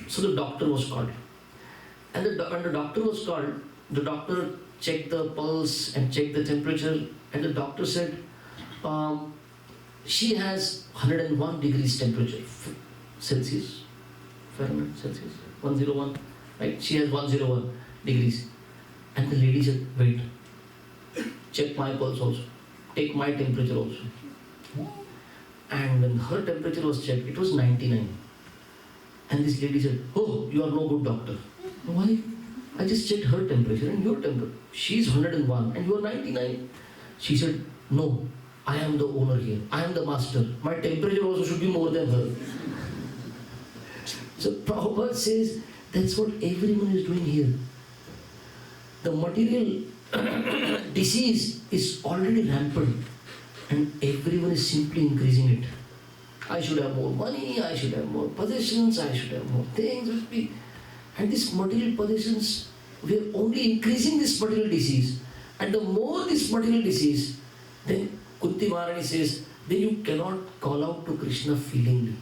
So the doctor was called. And when the doctor was called, the doctor checked the pulse and checked the temperature, and the doctor said, she has 101 degrees temperature, Celsius, Fahrenheit, Celsius, 101, right? She has 101 degrees. And the lady said, wait, check my pulse also, take my temperature also. And when her temperature was checked, it was 99. And this lady said, oh, you are no good doctor. Why? I just checked her temperature and your temperature. She's 101 and you are 99. She said, no, I am the owner here. I am the master. My temperature also should be more than her. So Prabhupada says, that's what everyone is doing here. The material disease is already rampant and everyone is simply increasing it. I should have more money, I should have more possessions, I should have more things. And these material possessions, we are only increasing this material disease. And the more this material disease, then Kunti Maharani says, then you cannot call out to Krishna feelingly.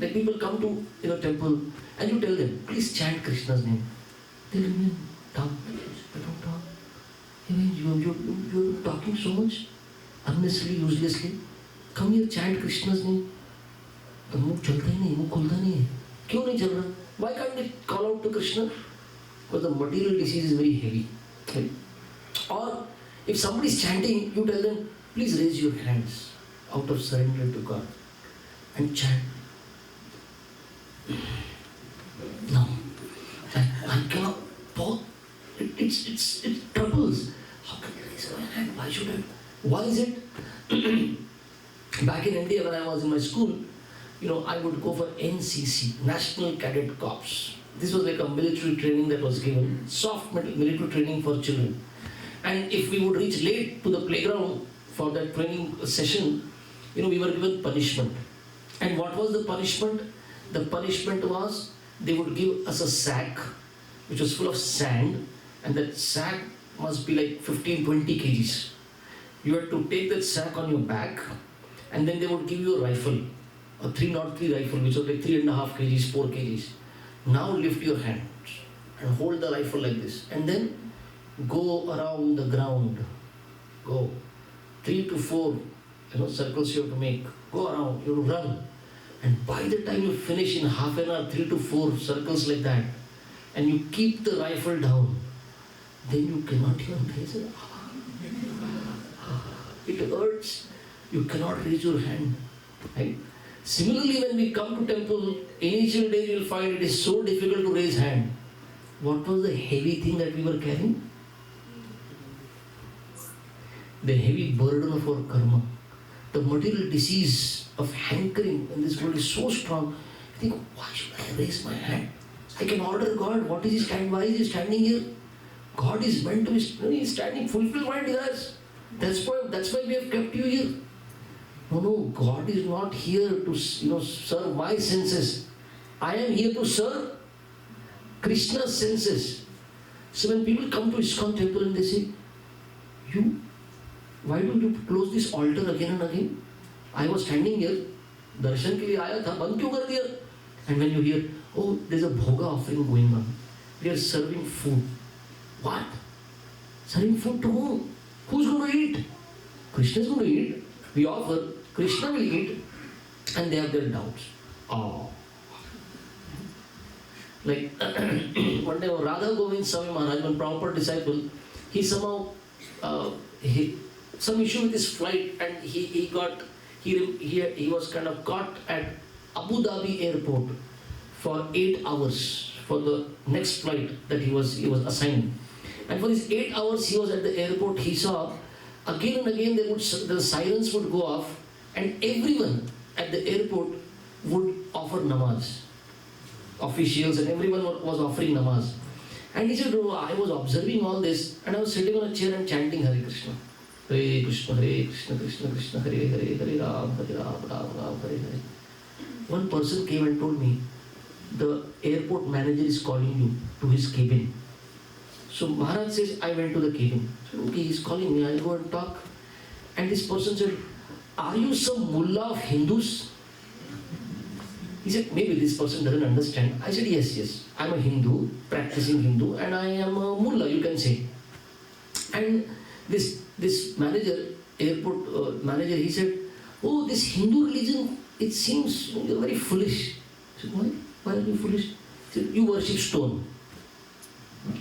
Like people come to temple and you tell them, please chant Krishna's name. They remain dumb. I don't talk. You're talking so much, unnecessarily, uselessly. Come here, chant Krishna's name. मुख चलता ही नहीं, मुख खुलता नहीं है. क्यों नहीं चल रहा? Why can't they call out to Krishna? Because the material disease is very heavy. Right? Or if somebody is chanting, you tell them, please raise your hands out of surrender to God and chant. No, I cannot. Paul, it troubles. How can I raise my hand? Why should I? Why is it? Back in India, when I was in my school, I would go for NCC, National Cadet Corps. This was like a military training that was given, soft military training for children. And if we would reach late to the playground for that training session, we were given punishment. And what was the punishment? The punishment was they would give us a sack which was full of sand, and that sack must be like 15-20 kgs. You had to take that sack on your back, and then they would give you a rifle, a 303 rifle, which was like 3.5 kgs, 4 kgs. Now lift your hands and hold the rifle like this, and then go around the ground. Go 3 to 4 circles you have to make. Go around, you have to run. And by the time you finish in half an hour, 3 to 4 circles like that, and you keep the rifle down, then you cannot even raise it. It hurts. You cannot raise your hand. Right? Similarly, when we come to temple, initial days you will find it is so difficult to raise hand. What was the heavy thing that we were carrying? The heavy burden of our karma. The material disease of hankering in this world is so strong. I think, why should I raise my hand? I can order God. What is He standing? Why is He standing here? God is meant to be He is standing. Fulfill my desires. That's why we have kept you here. No, God is not here to serve my senses. I am here to serve Krishna's senses. So when people come to ISKCON temple and they say, why do you close this altar again and again? I was standing here, darshan ke liye aaya tha, band kyun kar diya? And when you hear, oh, there's a bhoga offering going on. We are serving food. What? Serving food to whom? Who's going to eat? Krishna is going to eat. We offer, Krishna will eat, and they have their doubts. Oh. Like one day Radha Govind Swami Maharaj, one proper disciple, he somehow some issue with his flight, and he was kind of caught at Abu Dhabi airport for 8 hours for the next flight that he was assigned. And for these 8 hours he was at the airport, he saw again and again the sirens would go off, and everyone at the airport would offer namaz. Officials and everyone was offering namaz. And he said, I was observing all this, and I was sitting on a chair and chanting Hare Krishna. Hare Krishna, Krishna Krishna, Hare Hare, Hare Ram, Ram, Hare Hare. One person came and told me, the airport manager is calling you to his cabin. So Maharaj says, I went to the cabin. I said, okay, he's calling me, I'll go and talk. And this person said, are you some mullah of Hindus? He said, maybe this person doesn't understand. I said, yes, I'm a Hindu, practicing Hindu, and I am a mullah, you can say. And this manager, airport manager, he said, oh, this Hindu religion, it seems you're very foolish. I said, why? Why are you foolish? He said, you worship stone. He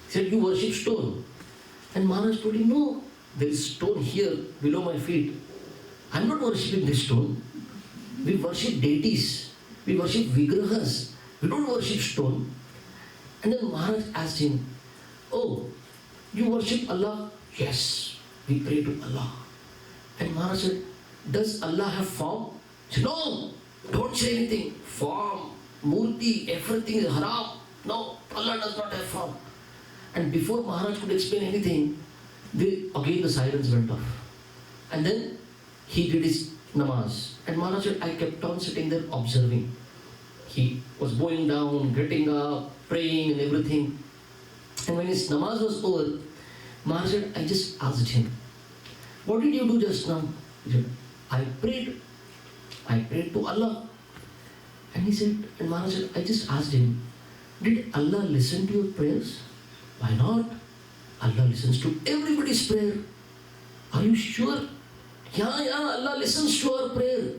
said, you worship stone. And Maharaj told him, no, there is stone here below my feet. I'm not worshipping this stone. We worship deities. We worship vigrahas. We don't worship stone. And then Maharaj asked him, oh, you worship Allah? Yes, we pray to Allah. And Maharaj said, does Allah have form? He said, no, don't say anything. Form, murti, everything is haram. No, Allah does not have form. And before Maharaj could explain anything, again the sirens went off. And then he did his namaz. And Maharaj said, I kept on sitting there observing. He was going down, getting up, praying and everything. And when his namaz was over, Maharaj said, I just asked him, what did you do just now? He said, I prayed to Allah. And he said, and Maharaj said, I just asked him, did Allah listen to your prayers? Why not? Allah listens to everybody's prayer. Are you sure? Yeah, Allah listens to our prayer.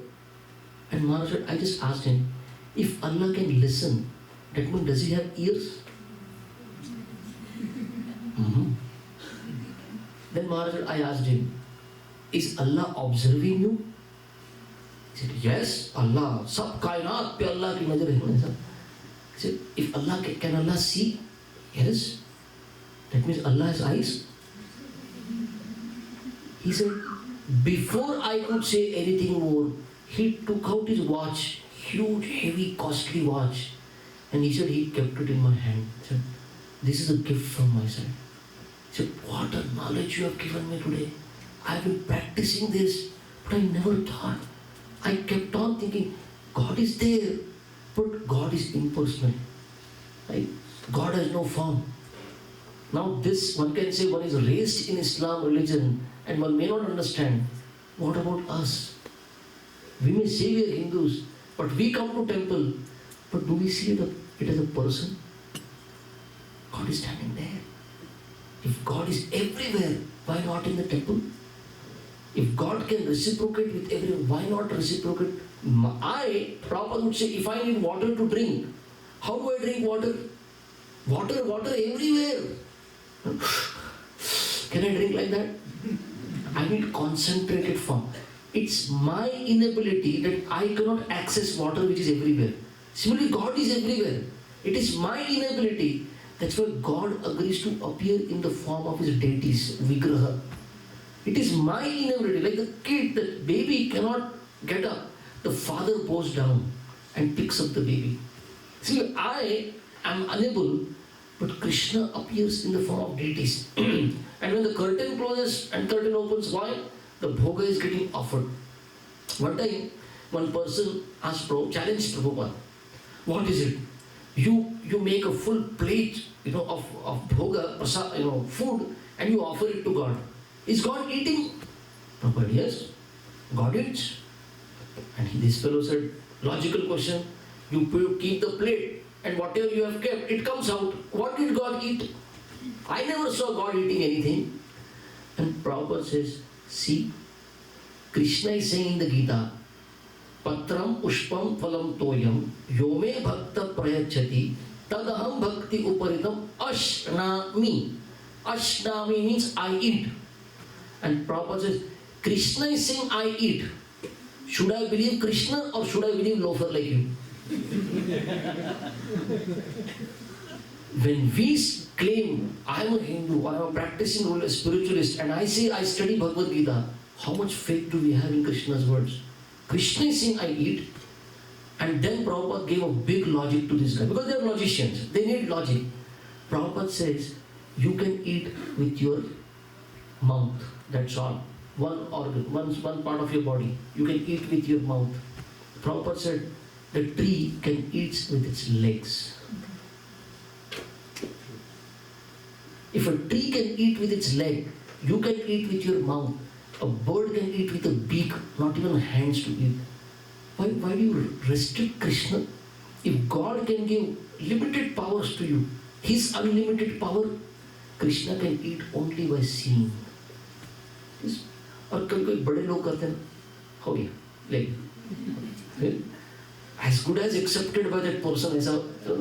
And Maharaj said, I just asked him, if Allah can listen, that means does He have ears? Then Maharaj, I asked him, is Allah observing you? He said, yes, Allah. Sab kainat pe Allah ki nazar hai. He said, if Allah can Allah see? Yes. That means Allah has eyes. He said, before I could say anything more, he took out his watch, huge, heavy, costly watch, and he said he kept it in my hand. He said, this is a gift from my side. He said, what a knowledge you have given me today. I have been practicing this, but I never thought. I kept on thinking, God is there, but God is impersonal. Right? God has no form. Now this, one can say, one is raised in Islam religion and one may not understand. What about us? We may say we are Hindus, but we come to temple, but do we see it as a person? God is standing there. If God is everywhere, why not in the temple? If God can reciprocate with everyone, why not reciprocate? Prabhupada would say, if I need water to drink, how do I drink water? Water everywhere. Can I drink like that? I need concentrated form. It's my inability that I cannot access water which is everywhere. Similarly, God is everywhere. It is my inability. That's why God agrees to appear in the form of his deities, Vigraha. It is my inability. Like the kid, the baby cannot get up. The father bows down and picks up the baby. See, I am unable, but Krishna appears in the form of deities. And when the curtain closes and curtain opens, why? The bhoga is getting offered. One time, one person asked challenged Prabhupada, what is it? You make a full plate, of bhoga, food, and you offer it to God. Is God eating? Prabhupada, yes. God eats. And this fellow said, logical question, you keep the plate, and whatever you have kept, it comes out. What did God eat? I never saw God eating anything. And Prabhupada says, see, Krishna is saying in the Gita, Patram Pushpam Phalam Toyam Yome Bhakta Prayachati Tadaham Bhakti Uparitam Ashnami. Ashnami means I eat. And Prabhupada says, Krishna is saying I eat. Should I believe Krishna or should I believe loafer like you? When we claim I am a Hindu, I am a practicing spiritualist, and I say I study Bhagavad Gita, how much faith do we have in Krishna's words? Krishna is saying I eat, and then Prabhupada gave a big logic to this guy, because they are logicians, they need logic. Prabhupada says, you can eat with your mouth, that's all. One organ, one part of your body, you can eat with your mouth. Prabhupada said, the tree can eat with its legs. If a tree can eat with its leg, you can eat with your mouth. A bird can eat with a beak, not even hands to eat. Why do you restrict Krishna? If God can give limited powers to you, His unlimited power, Krishna can eat only by seeing. और कभी कोई बड़े लोग करते हैं हो गया like as good as accepted by that person, as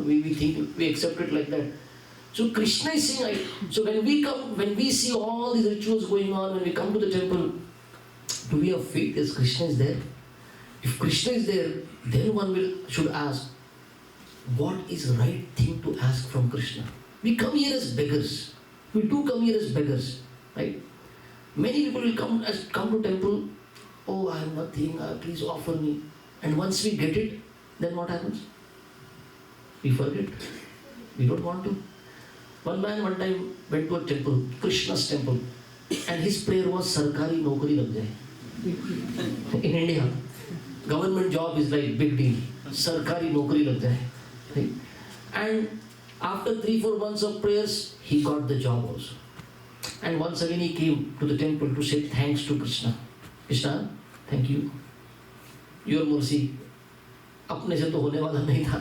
we think we accept it like that. So Krishna is saying, so when we see all these rituals going on, when we come to the temple, do we have faith that Krishna is there? If Krishna is there, then one should ask, what is the right thing to ask from Krishna? We come here as beggars. We do come here as beggars, right? Many people will come to temple, oh, I have nothing, please offer me. And once we get it, then what happens? We forget. We don't want to. One man one time went to a temple, Krishna's temple, and his prayer was Sarkari Nokari lag jaye. In India, government job is like big deal. Sarkari Nokari lag jaye. Right? And after 3-4 months of prayers, he got the job also. And once again he came to the temple to say thanks to Krishna. Krishna, thank you. Your mercy. अपने से तो होने वाला नहीं था.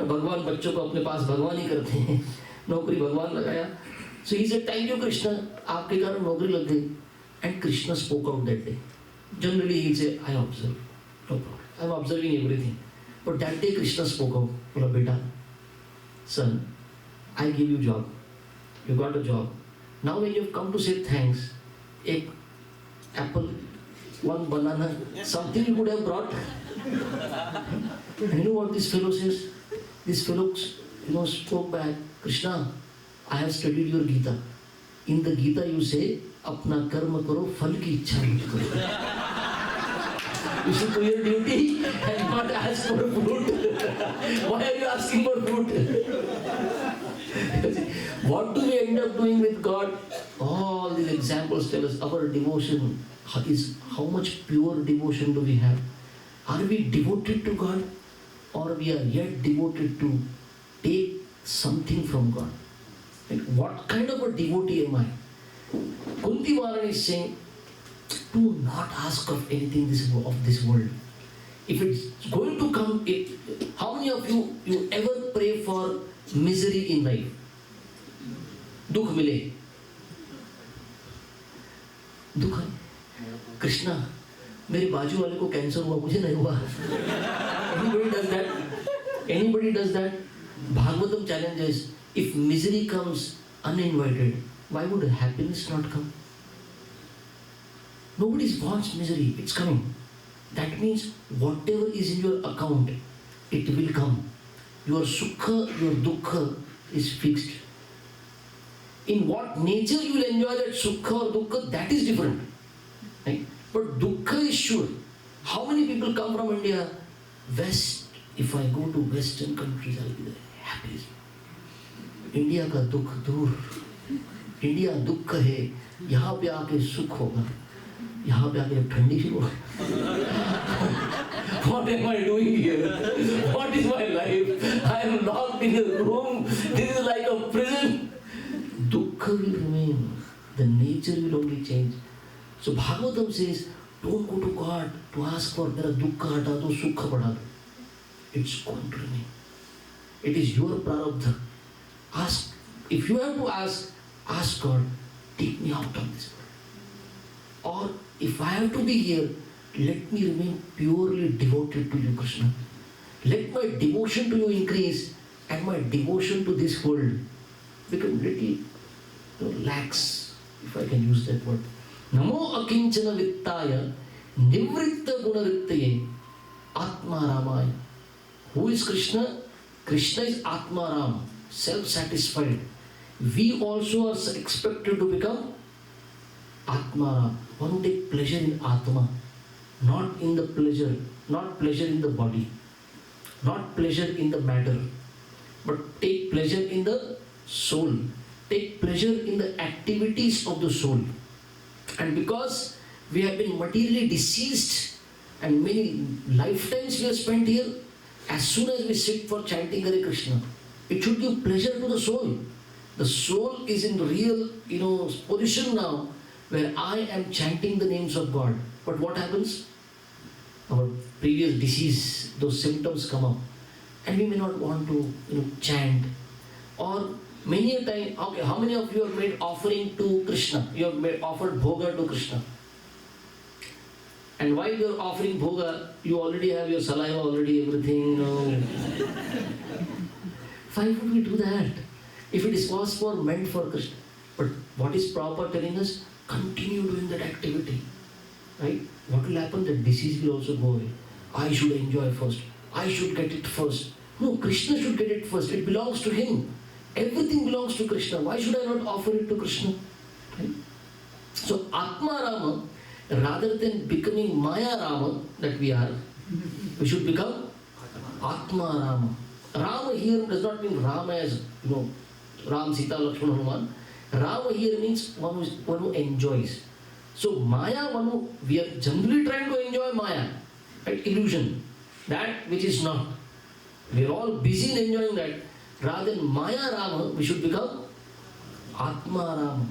भगवान बच्चों को अपने पास भगवान ही करते हैं. नौकरी भगवान लगाया. So he said, thank you Krishna. आपके कारण नौकरी लग गई. And Krishna spoke out that day. Generally he say, I observe. No problem. I am observing everything. But that day Krishna spoke out. बोला बेटा, son, I give you job. You got a job. Now when you have come to say thanks, a apple, one banana, something you could have brought. And you know what this fellow says? This fellow, spoke back, Krishna, I have studied your Gita. In the Gita you say, apna karma karo, phal ki ichha mujh karo. You should do your duty and not ask for fruit. Why are you asking for fruit? What do we end up doing with God? All these examples tell us our devotion is how much pure devotion do we have? Are we devoted to God, or we are yet devoted to take something from God? Like, what kind of a devotee am I? Kunti Varani is saying, do not ask of anything of this world. If it's going to come, how many of you ever pray for misery in life? Dukh mile. Dukh. Krishna, मेरे बाजू वाले को cancer हुआ, मुझे नहीं हुआ. Anybody does that? Anybody does that? Bhagavatam challenges, if misery comes uninvited, why would happiness not come? Nobody wants misery, it's coming. That means whatever is in your account, it will come. Your sukha, your dukkha is fixed. In what nature you will enjoy that sukha or dukkha, that is different. Right? But dukkha is sure. How many people come from India? West, if I go to Western countries, I'll be the happiest. India का दुख दूर. India दुख है. यहाँ पे आके सुख होगा. यहाँ पे आके ठंडी शुरू होगी. What am I doing here? What is my life? I am locked in a room. This is like a prison. Dukkha will remain. The nature will only change. So Bhagavatam says, don't go to God to ask for mera dukkha hata do, sukha badha do. It's going to remain. It is your prarabdha. Ask. If you have to ask God, take me out of this world. Or if I have to be here, let me remain purely devoted to you, Krishna. Let my devotion to you increase and my devotion to this world become little lax, if I can use that word. Namo akinchana vittaya nivritta gunarittaye atma ramaya. Who is Krishna? Krishna is Atma Ram, self-satisfied. We also are expected to become Atma Ram. One who take pleasure in Atma, not in the pleasure, not pleasure in the body, not pleasure in the matter, but take pleasure in the soul. Take pleasure in the activities of the soul. And because we have been materially deceased and many lifetimes we have spent here, as soon as we sit for chanting Hare Krishna, it should give pleasure to the soul. The soul is in real, position now where I am chanting the names of God. But what happens? Our previous disease, those symptoms come up, and we may not want to, chant. Or many a time, okay, how many of you have made offering to Krishna? You have offered bhoga to Krishna. And while you're offering bhoga, you already have your saliva, everything. Why would we do that? If it was meant for Krishna. But what is proper telling us? Continue doing that activity. Right? What will happen? The disease will also go away. I should enjoy first. I should get it first. No, Krishna should get it first. It belongs to him. Everything belongs to Krishna. Why should I not offer it to Krishna? Right? So Atma Rama, rather than becoming Maya Rama that we are, we should become Atma Rama. Rama here does not mean Rama as, Ram, Sita, Lakshmana, Hanuman. Rama here means one who enjoys. So Maya, we are generally trying to enjoy Maya, right? Illusion, that which is not. We are all busy in enjoying that. Rather than Maya Rama, we should become Atma Rama.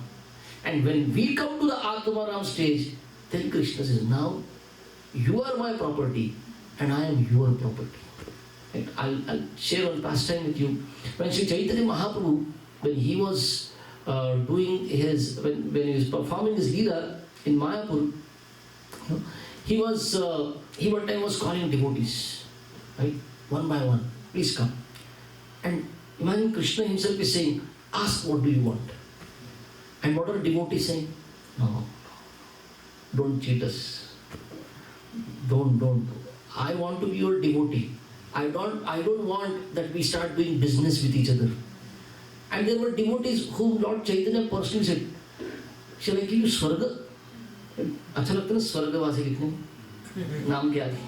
And when we come to the Atma Rama stage, then Krishna says, now you are my property and I am your property. Right? I'll share one pastime with you. When Sri Chaitanya Mahaprabhu, when he was doing his, when he was performing his Leela in Mayapur, he one time was calling devotees, right? One by one, please come. And imagine Krishna himself is saying, ask what do you want? And what are devotees saying? No, don't cheat us. Don't. I want to be your devotee. I don't want that we start doing business with each other. And there were devotees whom Lord Chaitanya personally said, shall I give you Swarga? अच्छा लगता है ना स्वर्गवासी लिखने में, नाम क्या है,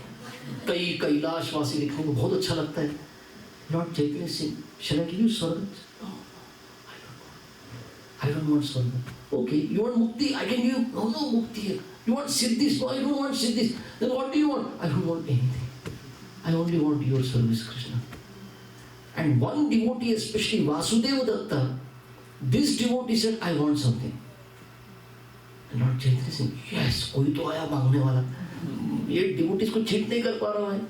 कैलाशवासी लिखने में बहुत अच्छा लगता है. Lord Chaitanya said, shall I give you Swarga? No, I don't want Swarga. Okay, you want Mukti? I can give you. No Mukti here. You want Siddhis? No, I don't want Siddhis. Then what do you want? I don't want anything. I only want your service, Krishna. And one devotee, especially Vasudeva Datta, this devotee said, I want something. And Lord Chaitanya said, yes, कोई तो आया मांगने वाला. ये devotees को cheat नहीं कर पा रहा है.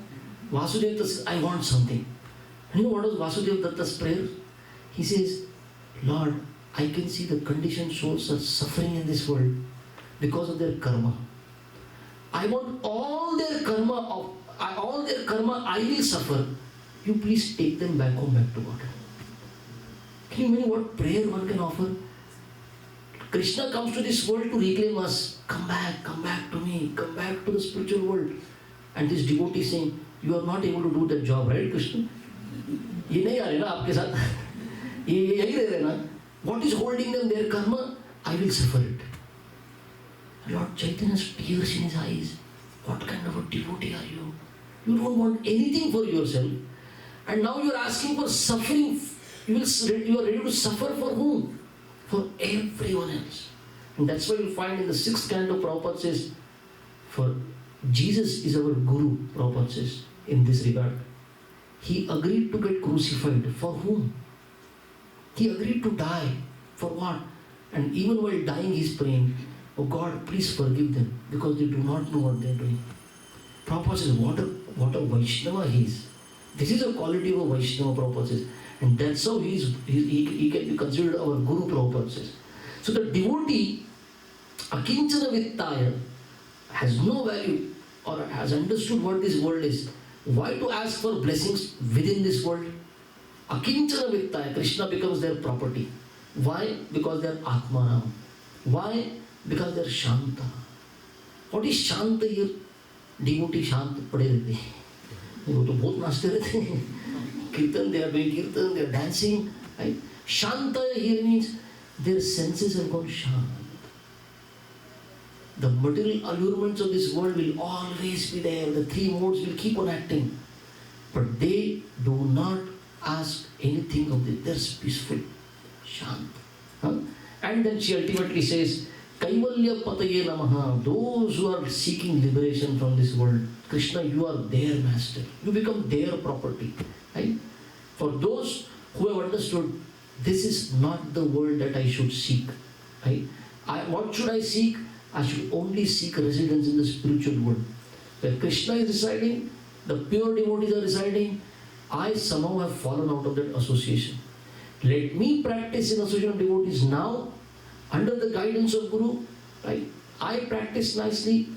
Vasudeva Datta said, I want something. And you know what was Vasudeva Datta's prayer? He says, Lord, I can see the conditioned souls are suffering in this world because of their karma. I want all their karma I will suffer. You please take them back home, back to God. Can you imagine what prayer one can offer? Krishna comes to this world to reclaim us. Come back to me, come back to the spiritual world. And this devotee is saying, you are not able to do that job, right, Krishna? ये नहीं आ रहे ना आपके साथ, ये यही रह रहे ना. What is holding them? Their karma. I will suffer it. Lord Chaitanya has tears in his eyes. What kind of a devotee are you? You don't want anything for yourself, and now you are asking for suffering. You are ready to suffer for whom? For everyone else. And that's why you find in the 6th canto, Prabhupada says, for Jesus is our Guru, Prabhupada says, in this regard. He agreed to get crucified. For whom? He agreed to die. For what? And even while dying he is praying, oh God, please forgive them, because they do not know what they are doing. Prabhupada says, what a Vaishnava he is. This is a quality of a Vaishnava, Prabhupada says. And that's how he can be considered our Guru, Prabhupada says. So the devotee, akinchana vittaya, has no value or has understood what this world is. Why to ask for blessings within this world? Akinchana vittaya, Krishna becomes their property. Why? Because they are Atmanam. Why? Because they are Shanta. What is Shanta here? Devotee Shanta पड़े रहते हैं. वो तो बहुत नाचते रहते हैं. Kirtan, they are doing kirtan, they are dancing. Right? Shanta here means their senses have gone shant. The material allurements of this world will always be there. The 3 modes will keep on acting. But they do not ask anything of this. They are peaceful. Shant. And then she ultimately says, Kaivalya Pataye Namaha. Those who are seeking liberation from this world, Krishna, you are their master. You become their property. Right? For those who have understood, this is not the world that I should seek. Right? What should I seek? I should only seek residence in the spiritual world. Where Krishna is residing, the pure devotees are residing, I somehow have fallen out of that association. Let me practice in association of devotees now, under the guidance of Guru. Right? I practice nicely,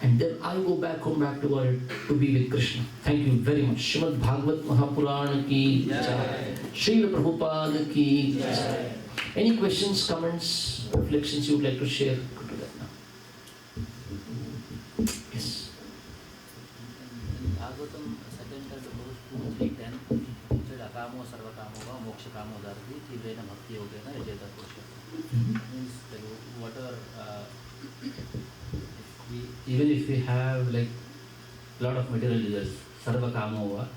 and then I go back home, back to God, to be with Krishna. Thank you very much. Srimad Bhagavad Mahapuran ki jai. Srila Prabhupada ki jai. Any questions, comments, reflections you would like to share? Go to that now. Yes. Bhagavatam, second canto, 2:10. Said akamo sarvakamo va moksha kamo dharti tivrena bhakti yogena yajeta purushottam. Means whatever even if we have like lot of material desires, sarvakamo va,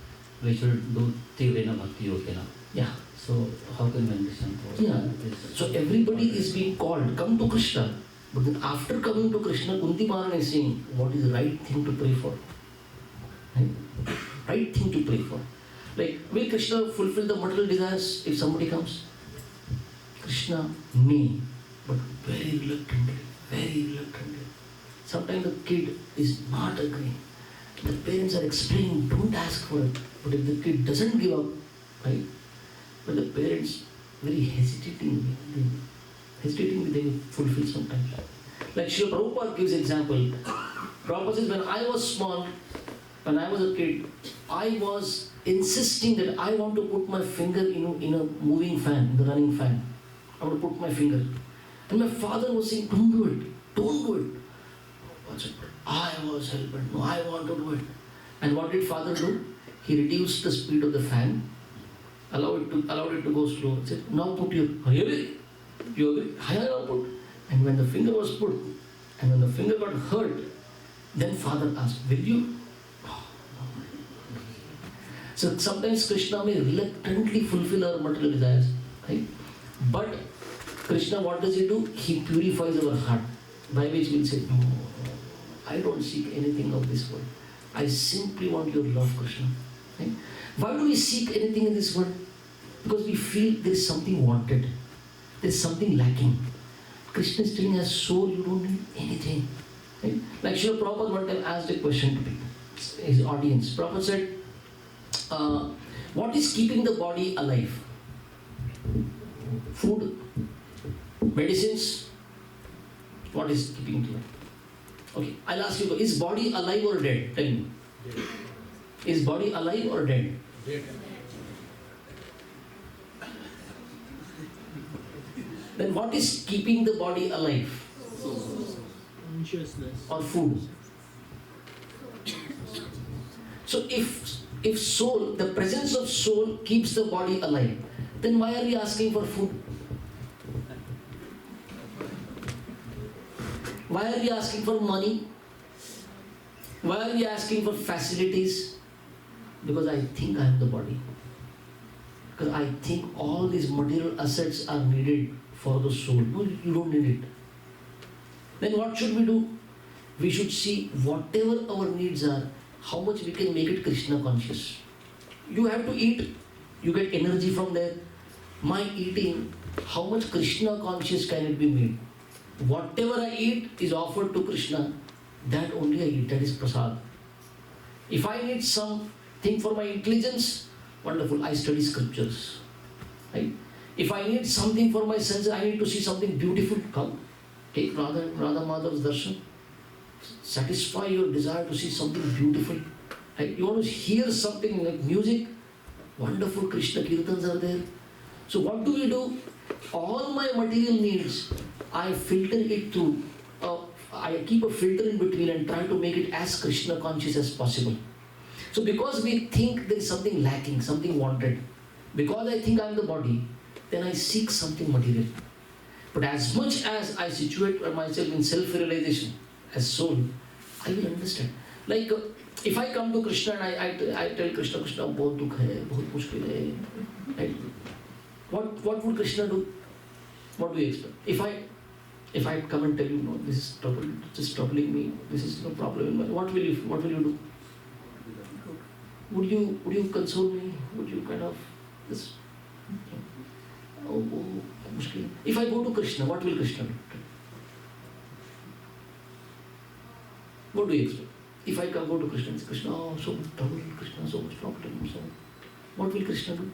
we should do tivrena bhakti yogena. Yeah. So how can we understand? Yeah. So everybody is being called, come to Krishna. But then after coming to Krishna, Kunti Maharani is saying, what is the right thing to pray for? Right? Right thing to pray for. Like, will Krishna fulfill the material desires if somebody comes? Krishna may, but very reluctantly, very reluctantly. Sometimes the kid is not agreeing. The parents are explaining, don't ask for it. But if the kid doesn't give up, right? But the parents very hesitatingly, they fulfill sometimes. Like Srila Prabhupada gives example. Prabhupada says, when I was small, when I was a kid, I was insisting that I want to put my finger in a moving fan, the running fan. I want to put my finger. And my father was saying, don't do it, don't do it. I was hell-bent, no, I want to do it. And what did father do? He reduced the speed of the fan, allowed it to go slow. He said, now put your, really? You agree? Higher now put. And when the finger was put, and when the finger got hurt, then father asked, will you? Oh, no. So sometimes Krishna may reluctantly fulfill our material desires, right? But Krishna, what does he do? He purifies our heart, by which we'll say, no, I don't seek anything of this world. I simply want your love, Krishna. Right? Why do we seek anything in this world? Because we feel there is something wanted. There is something lacking. Krishna is telling us, soul, you don't need anything. Right? Like Srila Prabhupada one time asked a question to people, his audience. Prabhupada said, what is keeping the body alive? Food? Medicines? What is keeping it alive? Okay, I'll ask you, is body alive or dead? Tell me. Dead. Is body alive or dead? Dead. Then what is keeping the body alive? Consciousness. Or food? So if soul, the presence of soul keeps the body alive, then why are we asking for food? Why are we asking for money? Why are we asking for facilities? Because I think I am the body. Because I think all these material assets are needed for the soul. No, you don't need it. Then what should we do? We should see whatever our needs are, how much we can make it Krishna conscious. You have to eat, you get energy from there. My eating, how much Krishna conscious can it be made? Whatever I eat is offered to Krishna, that only I eat, that is prasad. If I need something for my intelligence, wonderful, I study scriptures. Right? If I need something for my senses, I need to see something beautiful, come. Take Radha Madhav's darshan. Satisfy your desire to see something beautiful. Right? You want to hear something like music, wonderful Krishna Kirtans are there. So what do we do? All my material needs, I filter it through. I keep a filter in between and try to make it as Krishna conscious as possible. So because we think there is something lacking, something wanted, because I think I am the body, then I seek something material. But as much as I situate myself in self-realization as soul, I will understand. Like if I come to Krishna and I tell Krishna, Krishna, bahut dukh hai, bahut mushkil hai. Right? What would Krishna do? What do you expect? If I come and tell you, no, this is trouble, just troubling me, this is no problem in my life, what will you do? Would you console me? Would you kind of this? Oh, mushkil. If I go to Krishna, what will Krishna do? What do you expect? If I go to Krishna and say, Krishna, oh, so much trouble, Krishna, so much problem, so what will Krishna do?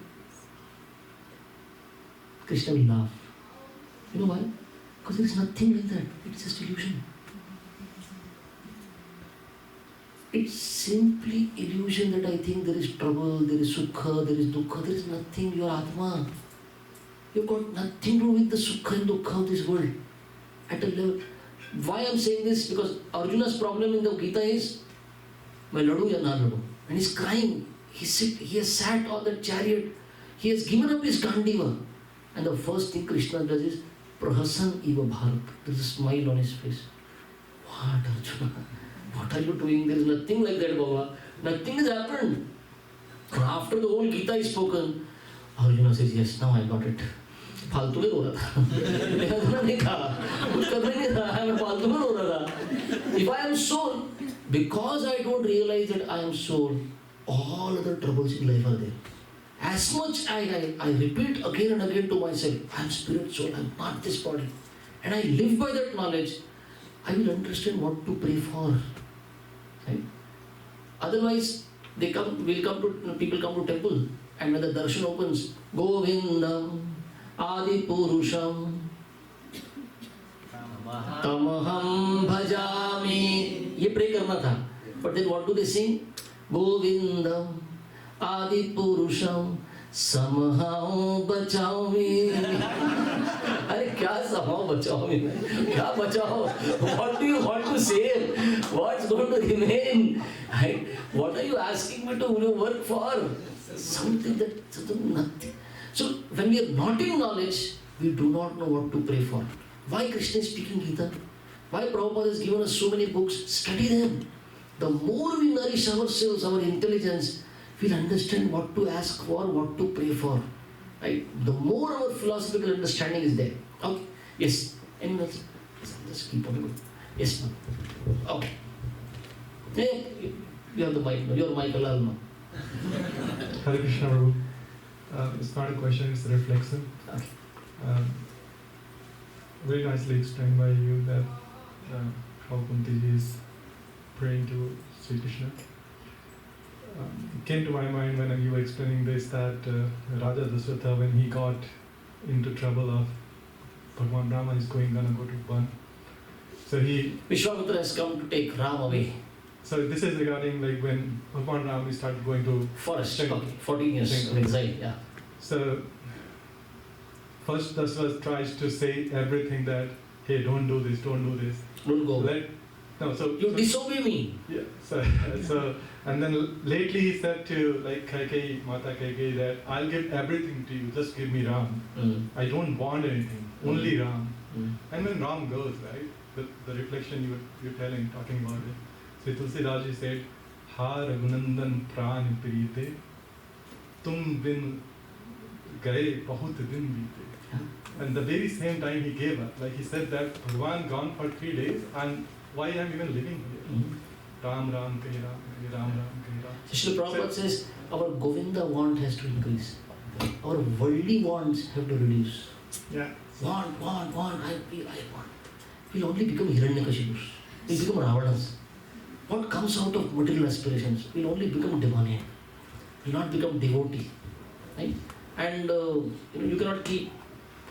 Krishna will laugh. You know why? Because there is nothing like that. It's just illusion. It's simply illusion that I think there is trouble, there is sukha, there is dukkha. There is nothing. You are Atma. You've got nothing to do with the sukha and dukkha of this world. At a level. Why I'm saying this? Because Arjuna's problem in the Gita is, "Main ladu ya na ladu?" And he's crying. He has sat on that chariot. He has given up his Gandiva. And the first thing Krishna does is, Prahasan iva bharat. There is a smile on his face. What, Arjuna? What are you doing? There is nothing like that, Baba. Nothing has happened. And after the whole Gita is spoken, Arjuna says, yes, now I got it. फालतू में रो रहा था मेरा नहीं था कुछ करना नहीं था मैं फालतू में रो रहा था if I am soul because I don't realize that I am soul all other troubles in life are there as much I repeat again and again to myself I am spirit soul I am not this body and I live by that knowledge I will understand what to pray for right otherwise people come to temple and when the darshan opens Govindam Adi Purusham Tamaham Bhajami. ये pray करना था. But then what do they sing? Govindam Adi Purusham Samaham Bhajami. अरे क्या समाओ बचाओ में क्या बचाओ? What do you want to save? What's going to remain? What are you asking me to work for? Something nothing. So when we are not in knowledge, we do not know what to pray for. Why Krishna is speaking Gita? Why Prabhupada has given us so many books? Study them. The more we nourish ourselves, our intelligence, we'll understand what to ask for, what to pray for. Right? The more our philosophical understanding is there. Okay. Yes. Anyone else? Just keep on going. Yes, ma'am. Okay. Yeah, you have the mic now. Your mic allowed now. Hare Krishna Prabhu. It's not a question, it's a reflection. Okay. Very nicely explained by you that how Kunti is praying to Sri Krishna. It came to my mind when you were explaining this that Raja Dasratha, when he got into trouble of Bhagwan Rama is gonna go to Ban. So Vishwamitra has come to take Ram away. So this is regarding like when Bhagwan Rama started going to Forest. Okay. 14 years of exile. Yeah. So first Dasratha tries to say everything that, hey, don't do this. Don't go. You disobey me. Yeah. So and then lately he said to like Kaikeyi, Mata Kaikeyi that I'll give everything to you, just give me Ram. I don't want anything, only Ram. And when Ram goes, right, the reflection you're talking about it. So Tulsi Raji said, Ha Raghunandan Pran Prite, Tum bin gaye bahut din beete. And the very same time he gave up, like he said that Bhagwan gone for 3 days and why I'm even living here? Ram Ram Kahi Ram, Ram Ram Kahi Ram. Srila Prabhupada says our Govinda want has to increase. Our worldly wants have to reduce. Yeah. Want, I want. We'll only become Hiranyakashipus. We'll become Ravanas. What comes out of material aspirations? We'll only become demoniac. We'll not become devotee. Right? And you cannot keep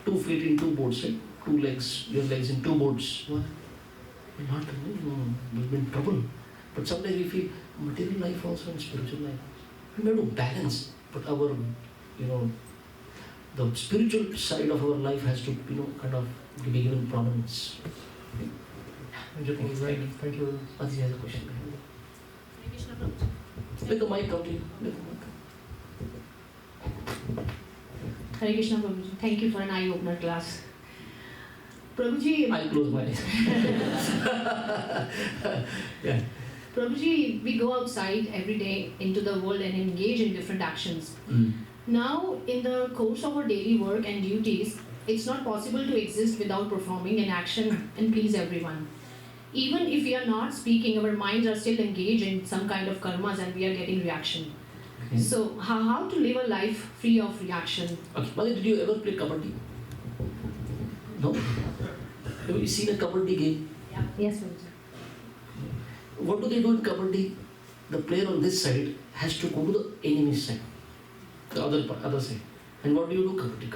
2 feet in 2 boats, right? 2 legs, your legs in 2 boats. What? We'll be in trouble. But sometimes we feel material life also and spiritual life. We have to balance. But our, the spiritual side of our life has to, kind of be given prominence. Thank you. Thank you. Aditi has a question. Hare Krishna Prabhuji. Let the mic come to you. Hare Krishna Prabhuji. Thank you for an eye-opener class. Prabhuji, I'll close my eyes. Yeah. Prabhuji, we go outside every day into the world and engage in different actions. Now, in the course of our daily work and duties, it's not possible to exist without performing an action and please everyone. Even if we are not speaking, our minds are still engaged in some kind of karmas and we are getting reaction. Okay. So, how to live a life free of reaction? Okay. Mother, did you ever play kabaddi? No? Have you seen a kabaddi game? Yeah. Yes, Prabhuji. What do they do in kabaddi? The player on this side has to go to the enemy side, the other side. And what do you do? Kabaddi.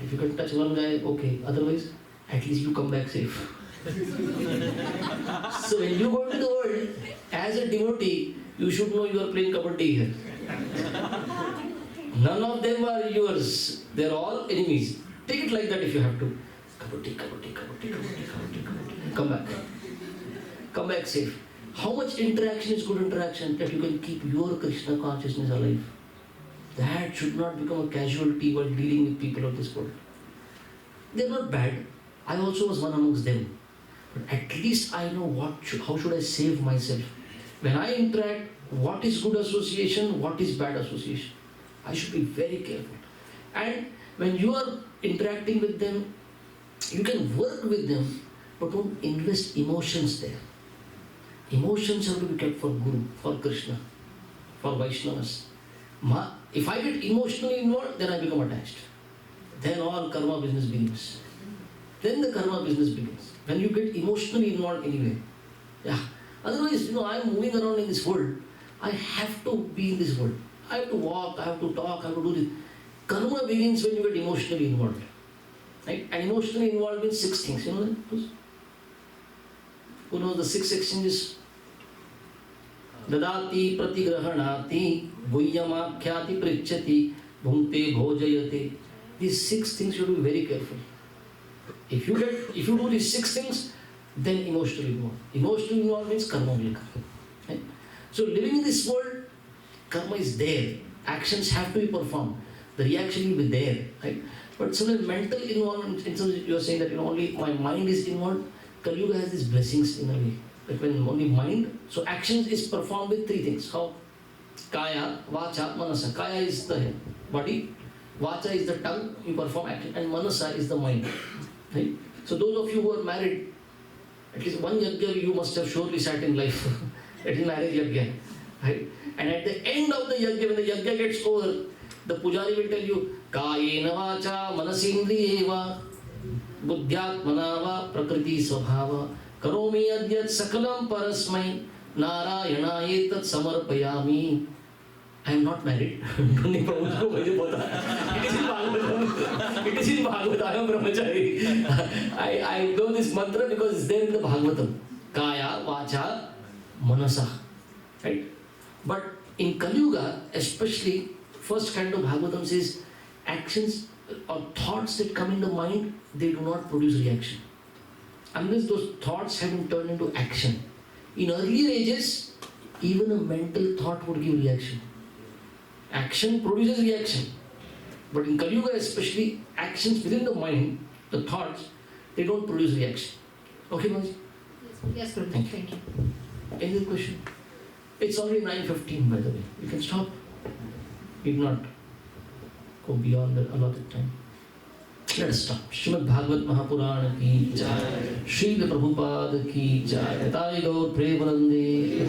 If you can touch one guy, okay. Otherwise, at least you come back safe. So when you go into the world, as a devotee, you should know you are playing kabaddi here. None of them are yours. They are all enemies. Take it like that if you have to. Kabaddi. Come back. Come back safe. How much interaction is good interaction that you can keep your Krishna consciousness alive? That should not become a casualty while dealing with people of this world. They are not bad. I also was one amongst them. But at least I know how should I save myself. When I interact, what is good association, what is bad association. I should be very careful. And when you are interacting with them, you can work with them, but don't invest emotions there. Emotions have to be kept for Guru, for Krishna, for Vaishnavas. If I get emotionally involved, then I become attached. Then all karma business begins. Then the karma business begins. When you get emotionally involved anyway. Yeah. Otherwise, I'm moving around in this world. I have to be in this world. I have to walk, I have to talk, I have to do this. Karma begins when you get emotionally involved. Right? And emotionally involved means 6 things. You know that? Who knows the 6 exchanges? Dadati pratigrahanati guhyama khyati prichati bhunte bhojayate These 6 things you have to be very careful. If you do these 6 things, then emotionally involved. Emotionally involved means karma will come. Right? So living in this world, karma is there. Actions have to be performed. The reaction will be there. Right? But similarly, mental involvement, in some you are saying that only my mind is involved. Kali Yuga has these blessings in a way. That when only mind, so actions is performed with 3 things. How? Kaya, Vacha, Manasa. Kaya is the body, Vacha is the tongue, you perform action, and Manasa is the mind. Right? So those of you who are married, at least one yajna you must have surely sat in life. That is marriage yajna. Right? And at the end of the yajna, when the yajna gets over, the pujari will tell you, Kayena Vacha, Manasindriyeva, Buddhyatmana va Prakriti Svabhava, Karomi Adyat Sakalam Parasmai, Narayanayet Samarpayami. I am not married. It is in Bhagavatam. It is in Bhagavatam. I am brahmachari. I know this mantra because it's there in the Bhagavatam. Kaya, Vacha, Manasa. Right? But in Kali Yuga, especially, first kind of Bhagavatam says actions or thoughts that come in the mind, they do not produce reaction. Unless those thoughts have been turned into action. In earlier ages, even a mental thought would give reaction. Action produces reaction. But in Kali Yuga especially, actions within the mind, the thoughts, they don't produce reaction. Okay, Maji? Yes, Prabhu. Thank you. Any other question? It's already 9:15 by the way. You can stop. If not, go beyond the allotted time. Let us stop. Srimad Bhagavad Mahapurana ki jai. Srila Prabhupada ki jai. Tayi Gaur Premanande.